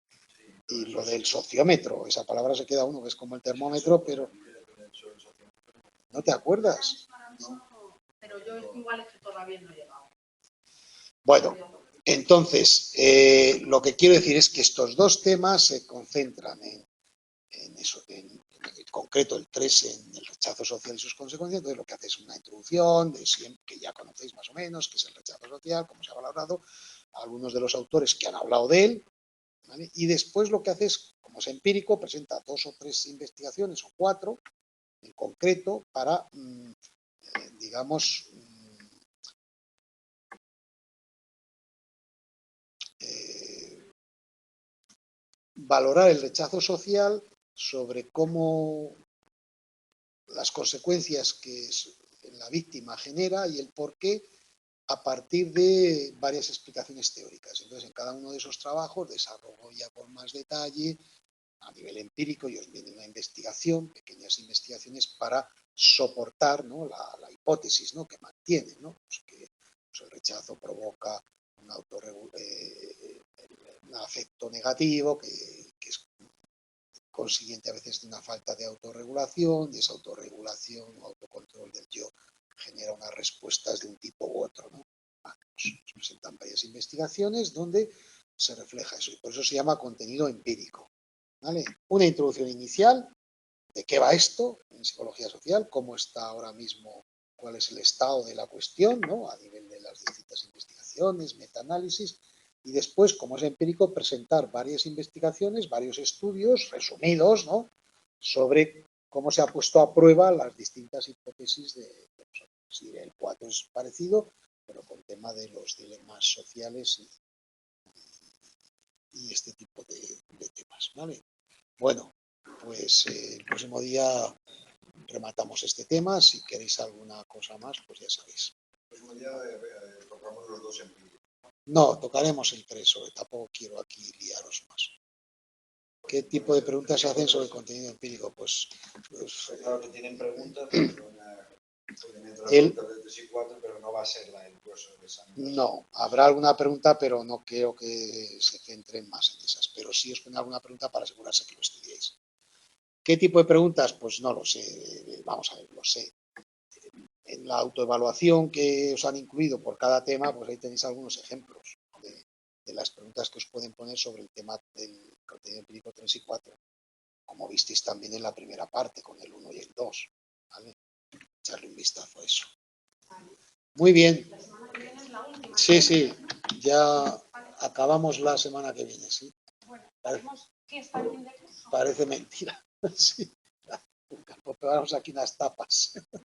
y lo del sociómetro. Esa palabra se queda uno, que es como el termómetro, pero ¿no te acuerdas? Pero yo igual es que todavía no he llegado. Bueno, entonces, lo que quiero decir es que estos 2 temas se concentran en eso, en concreto el 3 en el rechazo social y sus consecuencias. Entonces lo que hace es una introducción de siempre, que ya conocéis más o menos, que es el rechazo social, cómo se ha valorado, algunos de los autores que han hablado de él, ¿vale? Y después lo que hace es, como es empírico, presenta 2 o 3 investigaciones o 4 en concreto para, digamos, valorar el rechazo social sobre cómo las consecuencias que la víctima genera y el por qué a partir de varias explicaciones teóricas. Entonces, en cada uno de esos trabajos desarrollo ya con más detalle, a nivel empírico, y os viene una investigación, pequeñas investigaciones para soportar, ¿no?, la hipótesis, ¿no?, que mantiene, ¿no?, pues que pues el rechazo provoca un afecto negativo que es consiguiente a veces de una falta de autorregulación, y esa autorregulación o autocontrol del yo genera unas respuestas de un tipo u otro, ¿no? Pues nos presentan varias investigaciones donde se refleja eso, y por eso se llama contenido empírico, ¿vale? Una introducción inicial de qué va esto en psicología social, cómo está ahora mismo, cuál es el estado de la cuestión, ¿no?, a nivel de las distintas investigaciones, metaanálisis, y después, como es empírico, presentar varias investigaciones, varios estudios resumidos, ¿no?, sobre cómo se ha puesto a prueba las distintas hipótesis de nosotros. El 4 es parecido, pero con tema de los dilemas sociales y este tipo de temas, ¿vale? Bueno, pues el próximo día rematamos este tema. Si queréis alguna cosa más, pues ya sabéis. El próximo día tocamos los dos empíricos. No, tocaremos el 3, sobre tampoco quiero aquí liaros más. ¿Qué tipo de preguntas se hacen sobre el contenido empírico? Pues claro que tienen preguntas, pueden entrar preguntas de 3 y 4, pero no va a ser el grueso del examen. No, habrá alguna pregunta, pero no creo que se centren más en esas. Pero sí os pondré alguna pregunta para asegurarse que lo estudiéis. ¿Qué tipo de preguntas? Pues no lo sé. Vamos a ver, lo sé. En la autoevaluación que os han incluido por cada tema, pues ahí tenéis algunos ejemplos de las preguntas que os pueden poner sobre el tema del contenido empírico 3 y 4, como visteis también en la primera parte, con el 1 y el 2. ¿Vale? Echarle un vistazo a eso. Muy bien. Sí, sí, ya acabamos la semana que viene, sí. Parece mentira. Sí. Preparamos aquí unas tapas.